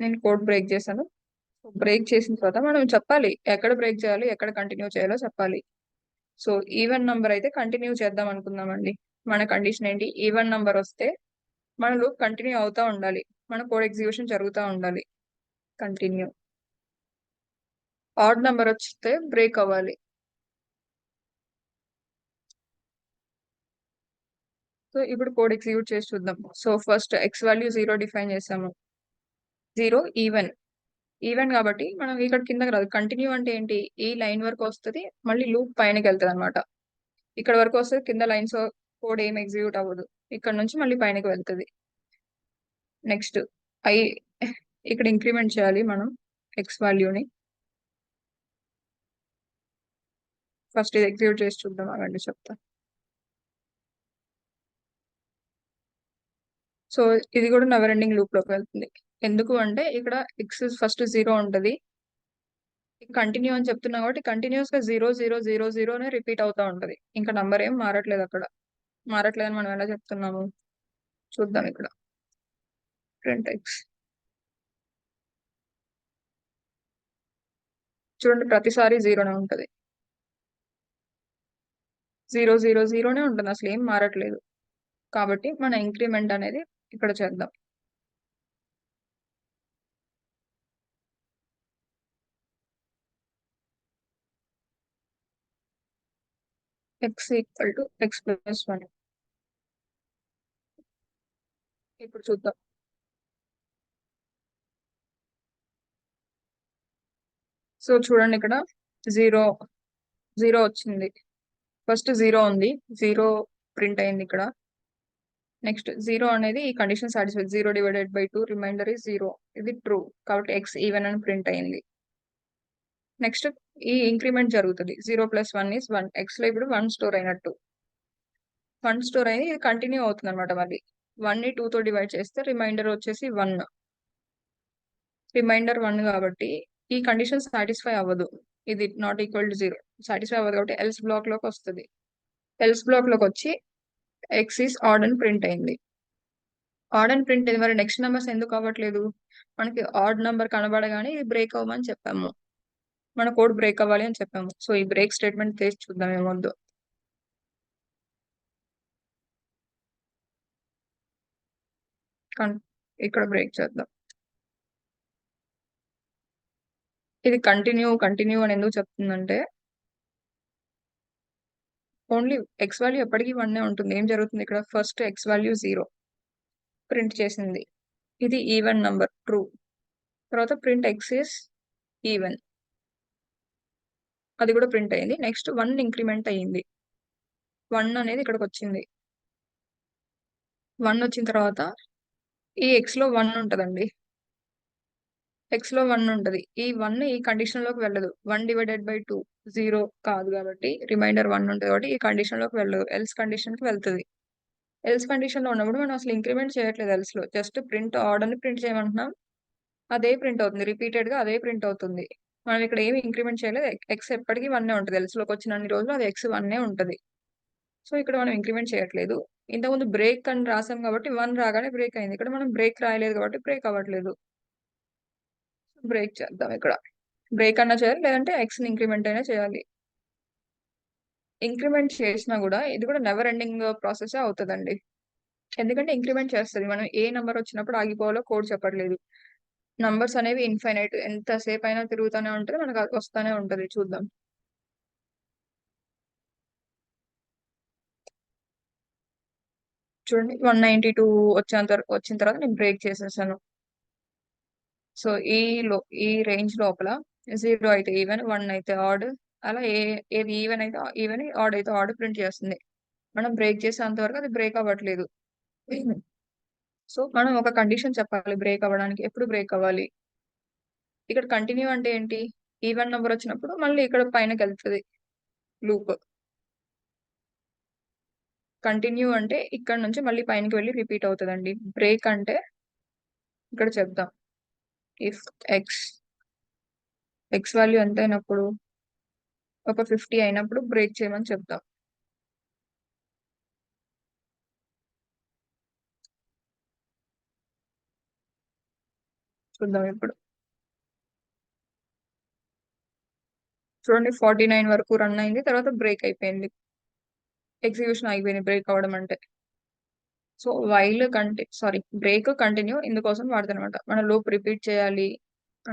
నేను కోడ్ బ్రేక్ చేశాను. బ్రేక్ చేసిన తర్వాత మనం చెప్పాలి ఎక్కడ బ్రేక్ చేయాలి, ఎక్కడ కంటిన్యూ చేయాలో చెప్పాలి. సో ఈవెన్ నంబర్ అయితే కంటిన్యూ చేద్దాం అనుకుందామండి. మన కండిషన్ ఏంటి, ఈవెన్ నంబర్ వస్తే మన లూప్ కంటిన్యూ అవుతా ఉండాలి, మన కోడ్ ఎగ్జిక్యూషన్ జరుగుతూ ఉండాలి. కంటిన్యూ. ఆడ్ నంబర్ వస్తే బ్రేక్ అవ్వాలి. సో ఇప్పుడు కోడ్ ఎగ్జిక్యూట్ చేసి చూద్దాం. So first X value 0 define చేసాము. 0 ఈవెన్. ఈవెన్ కాబట్టి మనం ఇక్కడ కిందకి రాదు. కంటిన్యూ అంటే ఏంటి, ఈ లైన్ వరకు వస్తుంది, మళ్ళీ లూప్ పైనకి వెళ్తుంది అనమాట. ఇక్కడ వరకు వస్తుంది, కింద లైన్స్ కోడ్ ఏం ఎగ్జిక్యూట్ అవ్వదు. ఇక్కడ నుంచి మళ్ళీ పైనకి వెళ్తుంది. నెక్స్ట్ ఐ ఇక్కడ ఇంక్రిమెంట్ చేయాలి మనం ఎక్స్ వాల్యూని. ఫస్ట్ ఇది ఎగ్జిక్యూట్ చేసి చూద్దాం, అవండి చెప్తా. సో ఇది కూడా నెవర్ ఎండింగ్ లూప్ లోకి వెళ్తుంది. ఎందుకు అంటే ఇక్కడ ఎక్స్ ఫస్ట్ 0 ఉంటుంది, కంటిన్యూ అని చెప్తున్నా కాబట్టి కంటిన్యూస్ గా 0 0 0 0 నే రిపీట్ అవుతా ఉంటది. ఇంకా నంబర్ ఏం మారట్లేదు అక్కడ. మారట్లేదని మనం ఎలా చెప్తున్నాము చూద్దాం. ఇక్కడ ప్రింట్ ఎక్స్. చూడండి ప్రతిసారి 0నే ఉంటది. 0 0 0నే ఉంటుంది, అసలు ఏం మారట్లేదు. కాబట్టి మన ఇంక్రిమెంట్ అనేది ఇక్కడ చేద్దాం. X equal to X plus 1. ఇప్పుడు చూద్దాం. సో చూడండి ఇక్కడ 0 0 వచ్చింది. ఫస్ట్ 0 ఉంది, 0 ప్రింట్ అయింది ఇక్కడ. నెక్స్ట్ 0 అనేది ఈ కండిషన్ సాటిస్ఫై, 0/2 రిమైండర్ ఈ 0, ఇది ట్రూ కాబట్టి ఎక్స్ ఈవెన్ అని ప్రింట్ అయింది. నెక్స్ట్ ఈ ఇంక్రిమెంట్ జరుగుతుంది, 0 + 1 = 1. ఎక్స్ లో ఇప్పుడు 1 స్టోర్ అయినట్టు. 1 స్టోర్ అయ్యి ఇది కంటిన్యూ అవుతుంది అనమాట. మళ్ళీ 1 ని 2తో డివైడ్ చేస్తే రిమైండర్ వచ్చేసి 1. రిమైండర్ 1 కాబట్టి ఈ కండిషన్ సాటిస్ఫై అవ్వదు, ఇది నాట్ ఈక్వల్ టు 0 సాటిస్ఫై అవ్వదు కాబట్టి ఎల్స్ బ్లాక్ లోకి వస్తుంది. ఎల్స్ బ్లాక్ లోకి వచ్చి ఎక్స్ ఈస్ ఆడ్ అని ప్రింట్ అయింది. ఆడ్ అని ప్రింట్ అయింది, మరి నెక్స్ట్ నెంబర్స్ ఎందుకు అవ్వట్లేదు? మనకి ఆడ్ నెంబర్ కనబడగానే ఇది బ్రేక్ అవ్వమని చెప్పాము, మన కోడ్ బ్రేక్ అవ్వాలి అని చెప్పాము. సో ఈ బ్రేక్ స్టేట్మెంట్ చేసి చూద్దాం ఏమొద్దు. ఇక్కడ బ్రేక్ చేద్దాం. ఇది కంటిన్యూ కంటిన్యూ అని ఎందుకు చెప్తుందంటే ఓన్లీ ఎక్స్ వాల్యూ ఎప్పటికీ 1 ఉంటుంది. ఏం జరుగుతుంది ఇక్కడ, ఫస్ట్ ఎక్స్ వాల్యూ 0 ప్రింట్ చేసింది, ఇది ఈవెన్ నంబర్ ట్రూ. తర్వాత ప్రింట్ ఎక్స్ ఇస్ ఈవెన్ అది కూడా ప్రింట్ అయింది. నెక్స్ట్ 1 ఇంక్రిమెంట్ అయ్యింది. 1 అనేది ఇక్కడికి వచ్చింది. 1 వచ్చిన తర్వాత ఈ x లో 1 ఉంటదండి. x లో 1 ఉంటది. ఈ 1 ఈ కండిషన్ లోకి వెళ్ళదు. 1 డివైడెడ్ బై 2 0 కాదు కాబట్టి రిమైండర్ 1 ఉంటుంది కాబట్టి ఈ కండిషన్ లోకి వెళ్ళదు. ఎల్స్ కండిషన్ కి వెళ్తుంది. ఎల్స్ కండిషన్ లో ఉన్నప్పుడు మనం అసలు ఇంక్రిమెంట్ చేయట్లేదు ఎల్స్ లో. జస్ట్ ప్రింట్ ఆడ్ అని ప్రింట్ చేయమంటున్నాం. అదే ప్రింట్ అవుతుంది. రిపీటెడ్ గా అదే ప్రింట్ అవుతుంది. మనం ఇక్కడ ఏమి ఇంక్రిమెంట్ చేయలేదు. ఎక్స్ ఎప్పటికీ 1 ఉంటుంది. ఎల్స్ లోకి వచ్చిన అన్ని రోజులు అది ఎక్స్ 1 ఉంటది. సో ఇక్కడ మనం ఇంక్రిమెంట్ చేయట్లేదు. ఇంతకుముందు బ్రేక్ అని రాసాం కాబట్టి 1 రాగానే బ్రేక్ అయింది. ఇక్కడ మనం బ్రేక్ రాయలేదు కాబట్టి బ్రేక్ అవ్వట్లేదు. బ్రేక్ చేద్దాం ఇక్కడ. బ్రేక్ అన్నా చేయాలి లేదంటే ఎక్స్ ని ఇంక్రిమెంట్ అయినా చేయాలి. ఇంక్రిమెంట్ చేసినా కూడా ఇది కూడా నెవర్ ఎండింగ్ ప్రాసెస్ అవుతుందండి. ఎందుకంటే ఇంక్రిమెంట్ చేస్తుంది. మనం ఏ నంబర్ వచ్చినప్పుడు ఆగిపోవాలో కోడ్ చెప్పట్లేదు. నంబర్స్ అనేవి ఇన్ఫైనైట్, ఎంతసేపు అయినా తిరుగుతూనే ఉంటుంది, మనకు అది వస్తానే ఉంటది. చూద్దాం. చూడండి 192 వచ్చిన తర్వాత నేను బ్రేక్ చేసేసాను. సో ఈ రేంజ్ లోపల 0 అయితే ఈవెన్, 1 అయితే ఆడ్, అలా ఏది ఈవెన్ అయితే ఈవెన్, ఆడ్ అయితే ఆడ్ ప్రింట్ చేస్తుంది. మనం బ్రేక్ చేసేంత వరకు అది బ్రేక్ అవ్వట్లేదు. సో మనం ఒక కండిషన్ చెప్పాలి బ్రేక్ అవ్వడానికి. ఎప్పుడు బ్రేక్ అవ్వాలి? ఇక్కడ కంటిన్యూ అంటే ఏంటి? ఈవెన్ నెంబర్ వచ్చినప్పుడు మళ్ళీ ఇక్కడ పైనకి వెళ్తుంది లూప్. కంటిన్యూ అంటే ఇక్కడ నుంచి మళ్ళీ పైనకి వెళ్ళి రిపీట్ అవుతుందండి. బ్రేక్ అంటే ఇక్కడ చెప్దాం. ఇఫ్ ఎక్స్ వాల్యూ ఎంత అయినప్పుడు, ఒక 50 అయినప్పుడు బ్రేక్ చేయమని చెప్దాం. చూద్దాం ఇప్పుడు. చూడండి 49 వరకు రన్ అయింది, తర్వాత బ్రేక్ అయిపోయింది. ఎగ్జిక్యూషన్ అయిపోయింది బ్రేక్ అవ్వడం అంటే. సో బ్రేక్ కంటిన్యూ ఇందుకోసం వాడతాం అనమాట. మనం లూప్ రిపీట్ చేయాలి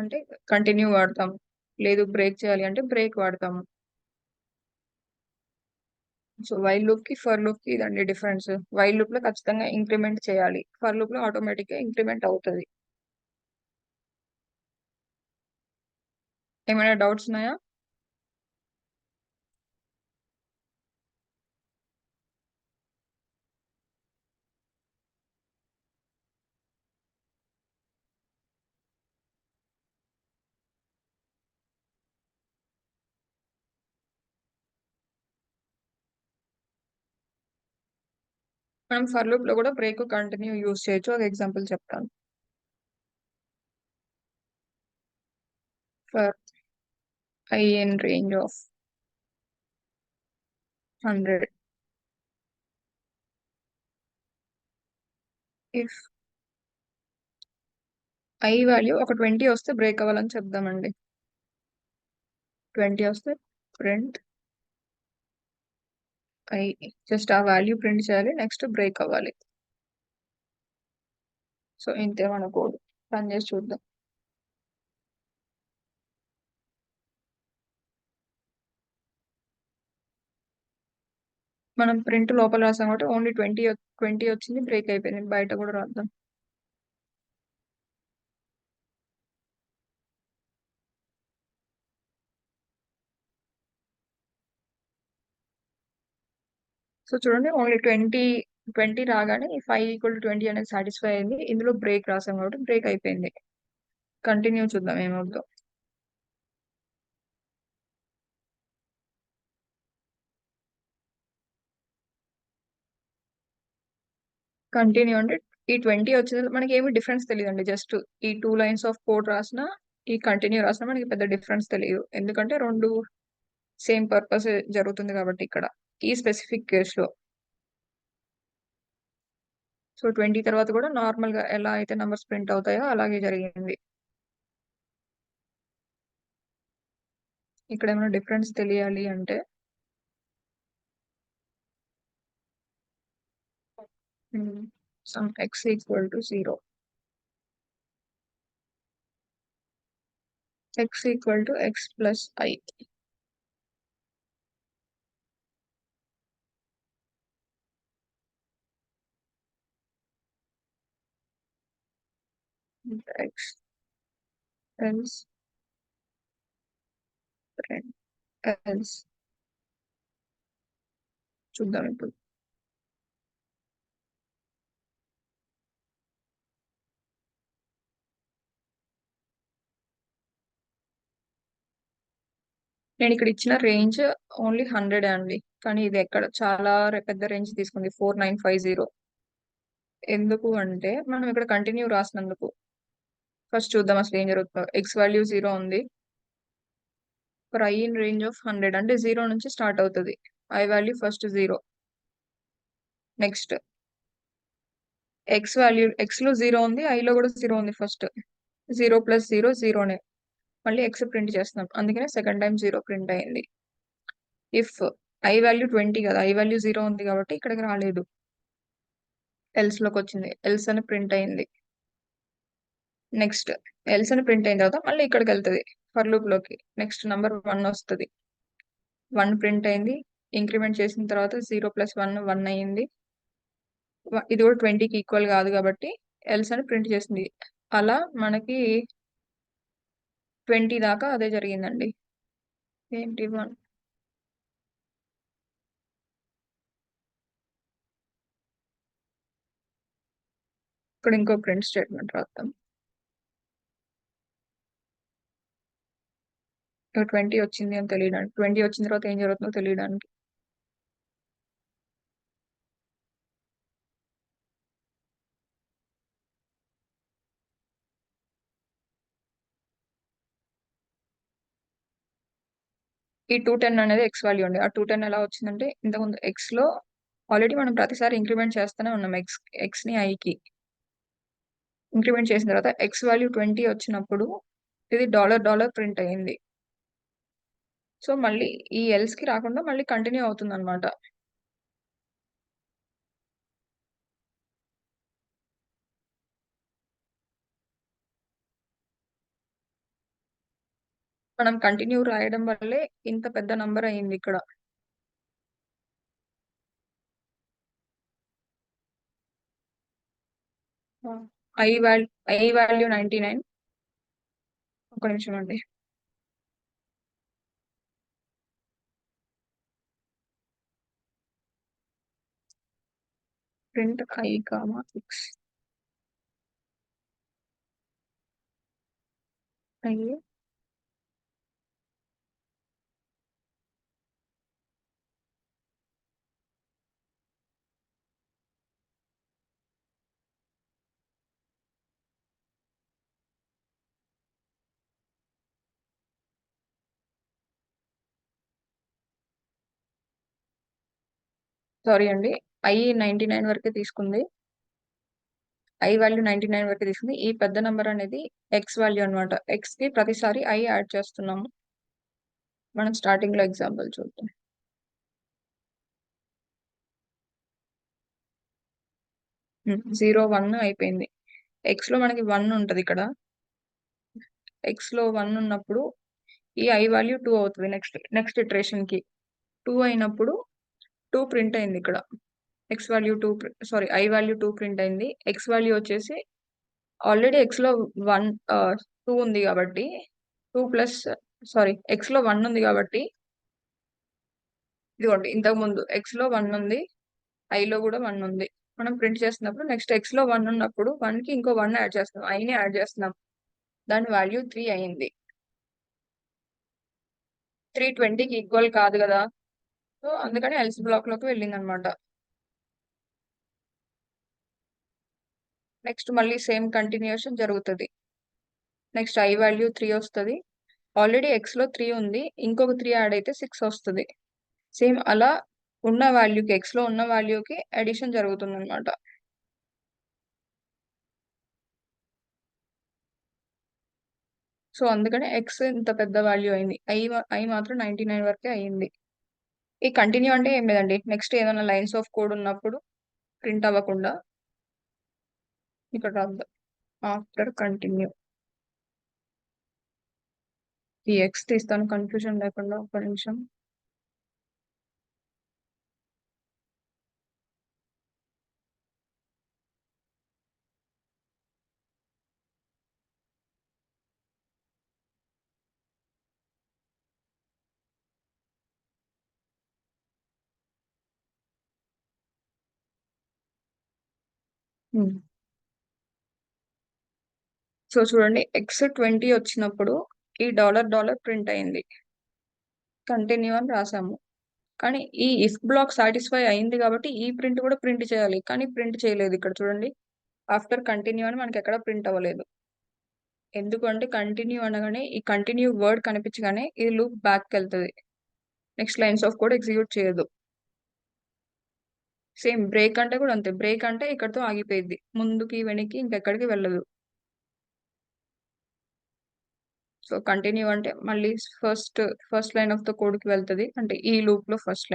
అంటే కంటిన్యూ వాడతాం, లేదు బ్రేక్ చేయాలి అంటే బ్రేక్ వాడతాము. సో వైల్ లూప్ కి ఫర్ లూప్ కి ఇదండి డిఫరెన్స్. వైల్ లూప్ లో ఖచ్చితంగా ఇంక్రిమెంట్ చేయాలి, ఫర్ లూప్ లో ఆటోమేటిక్ గా ఇంక్రిమెంట్ అవుతుంది. ఏమైనా డౌట్స్ ఉన్నాయా? మనం ఫర్ లూప్ లో కూడా బ్రేక్ కంటిన్యూ యూజ్ చేయొచ్చు. ఒక ఎగ్జాంపుల్ చెప్తాను. For I in range of 100, if I value ఒక 20 వస్తే బ్రేక్ అవ్వాలని చెప్దామండి. 20 వస్తే ప్రింట్ I, జస్ట్ ఆ వాల్యూ ప్రింట్ చేయాలి, నెక్స్ట్ బ్రేక్ అవ్వాలి. సో ఇంతే మన కోడ్. రన్ చేసి చూద్దాం. మనం ప్రింట్ లోపల రాసాం కాబట్టి ఓన్లీ 20 వచ్చింది, బ్రేక్ అయిపోయింది. బయట కూడా రాద్దాం. సో చూడండి ఓన్లీ 20 రాగానే 5 = 20 అనేది సాటిస్ఫై అయింది. ఇందులో బ్రేక్ రాసాం కాబట్టి బ్రేక్ అయిపోయింది. కంటిన్యూ చూద్దాం ఏమవుతుందో. కంటిన్యూ అంటే ఈ 20 వచ్చింది, మనకి ఏమి డిఫరెన్స్ తెలియదండి. జస్ట్ ఈ 2 లైన్స్ ఆఫ్ కోడ్ రాసినా, ఈ కంటిన్యూ రాసినా మనకి పెద్ద డిఫరెన్స్ తెలియదు. ఎందుకంటే రెండు సేమ్ పర్పస్ జరుగుతుంది కాబట్టి ఇక్కడ ఈ స్పెసిఫిక్ కేస్ లో. సో 20 తర్వాత కూడా నార్మల్ గా ఎలా అయితే నంబర్స్ ప్రింట్ అవుతాయో అలాగే జరిగింది. ఇక్కడ ఏమైనా డిఫరెన్స్ తెలియాలి అంటే some x = 0, x = x + I. x else trend else చూద్దాం ఇప్పుడు. నేను ఇక్కడ ఇచ్చిన రేంజ్ ఓన్లీ 100 అండి, కానీ ఇది ఎక్కడ చాలా పెద్ద రేంజ్ తీసుకుంది 4950. ఎందుకు అంటే మనం ఇక్కడ కంటిన్యూ రాసినందుకు. ఫస్ట్ చూద్దాం అసలు ఏం జరుగుతుందో. ఎక్స్ వాల్యూ 0 ఉంది, for I in range of 100 అంటే 0 నుంచి స్టార్ట్ అవుతుంది. I value first 0. Next X value, X లో 0 ఉంది, ఐ లో కూడా 0 ఉంది. ఫస్ట్ 0 ప్లస్ 0 జీరోనే, మళ్ళీ ఎక్స్ ప్రింట్ చేస్తున్నాం, అందుకనే సెకండ్ టైం 0 ప్రింట్ అయింది. ఇఫ్ ఐ వాల్యూ 20 కదా, ఐ వాల్యూ 0 ఉంది కాబట్టి ఇక్కడికి రాలేదు, ఎల్స్ లోకి వచ్చింది, ఎల్స్ అని ప్రింట్ అయింది. నెక్స్ట్ ఎల్స్ అని ప్రింట్ అయిన తర్వాత మళ్ళీ ఇక్కడికి వెళ్తుంది ఫర్ లూప్ లోకి. నెక్స్ట్ నంబర్ 1 వస్తుంది, 1 ప్రింట్ అయింది. ఇంక్రిమెంట్ చేసిన తర్వాత 0 ప్లస్ 1 1 అయింది. ఇది కూడా 20కి ఈక్వల్ కాదు కాబట్టి ఎల్స్ అని ప్రింట్ చేసింది. అలా మనకి 20 దాకా అదే జరిగిందండి. ఏంటి 1, ఇక్కడ ఇంకో ప్రింట్ స్టేట్మెంట్ రాద్దాం. ఇక్కడ 20 వచ్చింది అని తెలియడానికి, 20 వచ్చిన తర్వాత ఏం జరుగుతుందో తెలియడానికి. ఈ 210 అనేది ఎక్స్ వాల్యూ అండి. ఆ 210 ఎలా వచ్చిందంటే ఇంతకుముందు ఎక్స్ లో ఆల్రెడీ మనం ప్రతిసారి ఇంక్రిమెంట్ చేస్తూనే ఉన్నాం ఎక్స్ ని ఐకి. ఇంక్రిమెంట్ చేసిన తర్వాత ఎక్స్ వాల్యూ 20 వచ్చినప్పుడు ఇది డాలర్ డాలర్ ప్రింట్ అయ్యింది. సో మళ్ళీ ఈ ఎల్స్ కి రాకుండా మళ్ళీ కంటిన్యూ అవుతుంది అనమాట. మనం కంటిన్యూ రాయడం వల్లే ఇంత పెద్ద నంబర్ అయింది ఇక్కడ. I value, I value 99. ఒక నిమిషం అండి. Print I comma six I. Sorry అండి, ఐ 99 వరకే తీసుకుంది. ఐ వాల్యూ 99 వరకే తీసుకుంది. ఈ పెద్ద నెంబర్ అనేది ఎక్స్ వాల్యూ అనమాట. ఎక్స్ కి ప్రతిసారి ఐ యాడ్ చేస్తున్నాము. మనం స్టార్టింగ్ లో ఎగ్జాంపుల్ చూద్దాం. 0 1 అయిపోయింది. ఎక్స్ లో మనకి 1 ఉంటది ఇక్కడ. ఎక్స్ లో 1 ఉన్నప్పుడు ఈ ఐ వాల్యూ 2 అవుతుంది. నెక్స్ట్ ఇటరేషన్ కి 2 అయినప్పుడు 2 ప్రింట్ అయింది ఇక్కడ. X value 2, sorry I value 2 print అయింది. ఎక్స్ వాల్యూ వచ్చేసి ఆల్రెడీ ఎక్స్ లో 1 2 ఉంది కాబట్టి 2 ప్లస్, సారీ ఎక్స్ లో 1 ఉంది కాబట్టి ఇదిగోండి, ఇంతకు ముందు ఎక్స్ లో 1 ఉంది, ఐ లో కూడా 1 ఉంది. మనం ప్రింట్ చేస్తున్నప్పుడు నెక్స్ట్ ఎక్స్ లో 1 ఉన్నప్పుడు 1 కి ఇంకో 1 యాడ్ చేస్తున్నాం, ఐని యాడ్ చేస్తున్నాం. దాని వాల్యూ 3 అయింది. 3 20కి ఈక్వల్ కాదు కదా, సో అందుకని ఎల్స్ బ్లాక్ లోకి వెళ్ళింది అనమాట. నెక్స్ట్ మళ్ళీ సేమ్ కంటిన్యూషన్ జరుగుతుంది. నెక్స్ట్ ఐ వాల్యూ 3 వస్తుంది. ఆల్రెడీ ఎక్స్ లో 3 ఉంది, ఇంకొక 3 యాడ్ అయితే 6 వస్తుంది. సేమ్ అలా ఉన్న వాల్యూకి, ఎక్స్ లో ఉన్న వాల్యూకి అడిషన్ జరుగుతుంది అనమాట. సో అందుకనే ఎక్స్ ఇంత పెద్ద వాల్యూ అయింది. ఐ మాత్రం 99 వరకే అయ్యింది. ఈ కంటిన్యూ అంటే ఏం లేదండి, నెక్స్ట్ ఏదైనా లైన్స్ ఆఫ్ కోడ్ ఉన్నప్పుడు ప్రింట్ అవ్వకుండా ఇక్కడ రాద్దాం. ఆఫ్టర్ కంటిన్యూ ఈ ఎక్స్ తీస్తాను కన్ఫ్యూజన్ లేకుండా, ఒక నిమిషం. హ్మ్. సో చూడండి X20 వచ్చినప్పుడు ఈ డాలర్ డాలర్ ప్రింట్ అయింది. కంటిన్యూ అని రాసాము. కానీ ఈ ఇఫ్ బ్లాక్ సాటిస్ఫై అయింది కాబట్టి ఈ ప్రింట్ కూడా ప్రింట్ చేయాలి. కానీ ప్రింట్ చేయలేదు ఇక్కడ చూడండి. ఆఫ్టర్ కంటిన్యూ అని మనకి ఎక్కడ ప్రింట్ అవ్వలేదు. ఎందుకంటే కంటిన్యూ అనగానే ఈ కంటిన్యూ వర్డ్ కనిపించగానే ఇది లూప్ బ్యాక్‌కి వెళ్తది. Next lines of code execute చేయదు. సేమ్ బ్రేక్ అంటే కూడా అంతే. బ్రేక్ అంటే ఇక్కడితో ఆగిపోయిద్ది. ముందుకి, వెనక్కి ఇంకెక్కడికి వెళ్ళదు. సో కంటిన్యూ అంటే మళ్ళీ ఫస్ట్ లైన్ ఆఫ్ ద కోడ్‌కి వెళ్తది. అంటే ఈ లూప్‌లో ఫస్ట్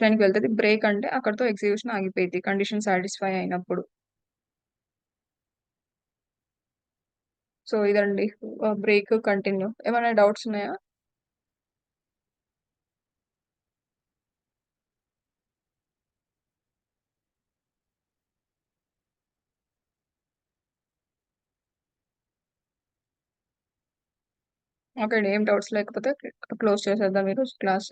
లైన్‌కి వెళ్తది. బ్రేక్ అంటే అక్కడితో ఎగ్జిక్యూషన్ ఆగిపోయిద్ది. కండిషన్ సాటిస్ఫై అయినప్పుడు. సో ఇదండి బ్రేక్, కంటిన్యూ. ఏమైనా డౌట్స్ ఉన్నాయా? ఓకే అండి. ఏం డౌట్స్ లేకపోతే క్లోజ్ చేసేద్దాం ఈరోజు క్లాస్.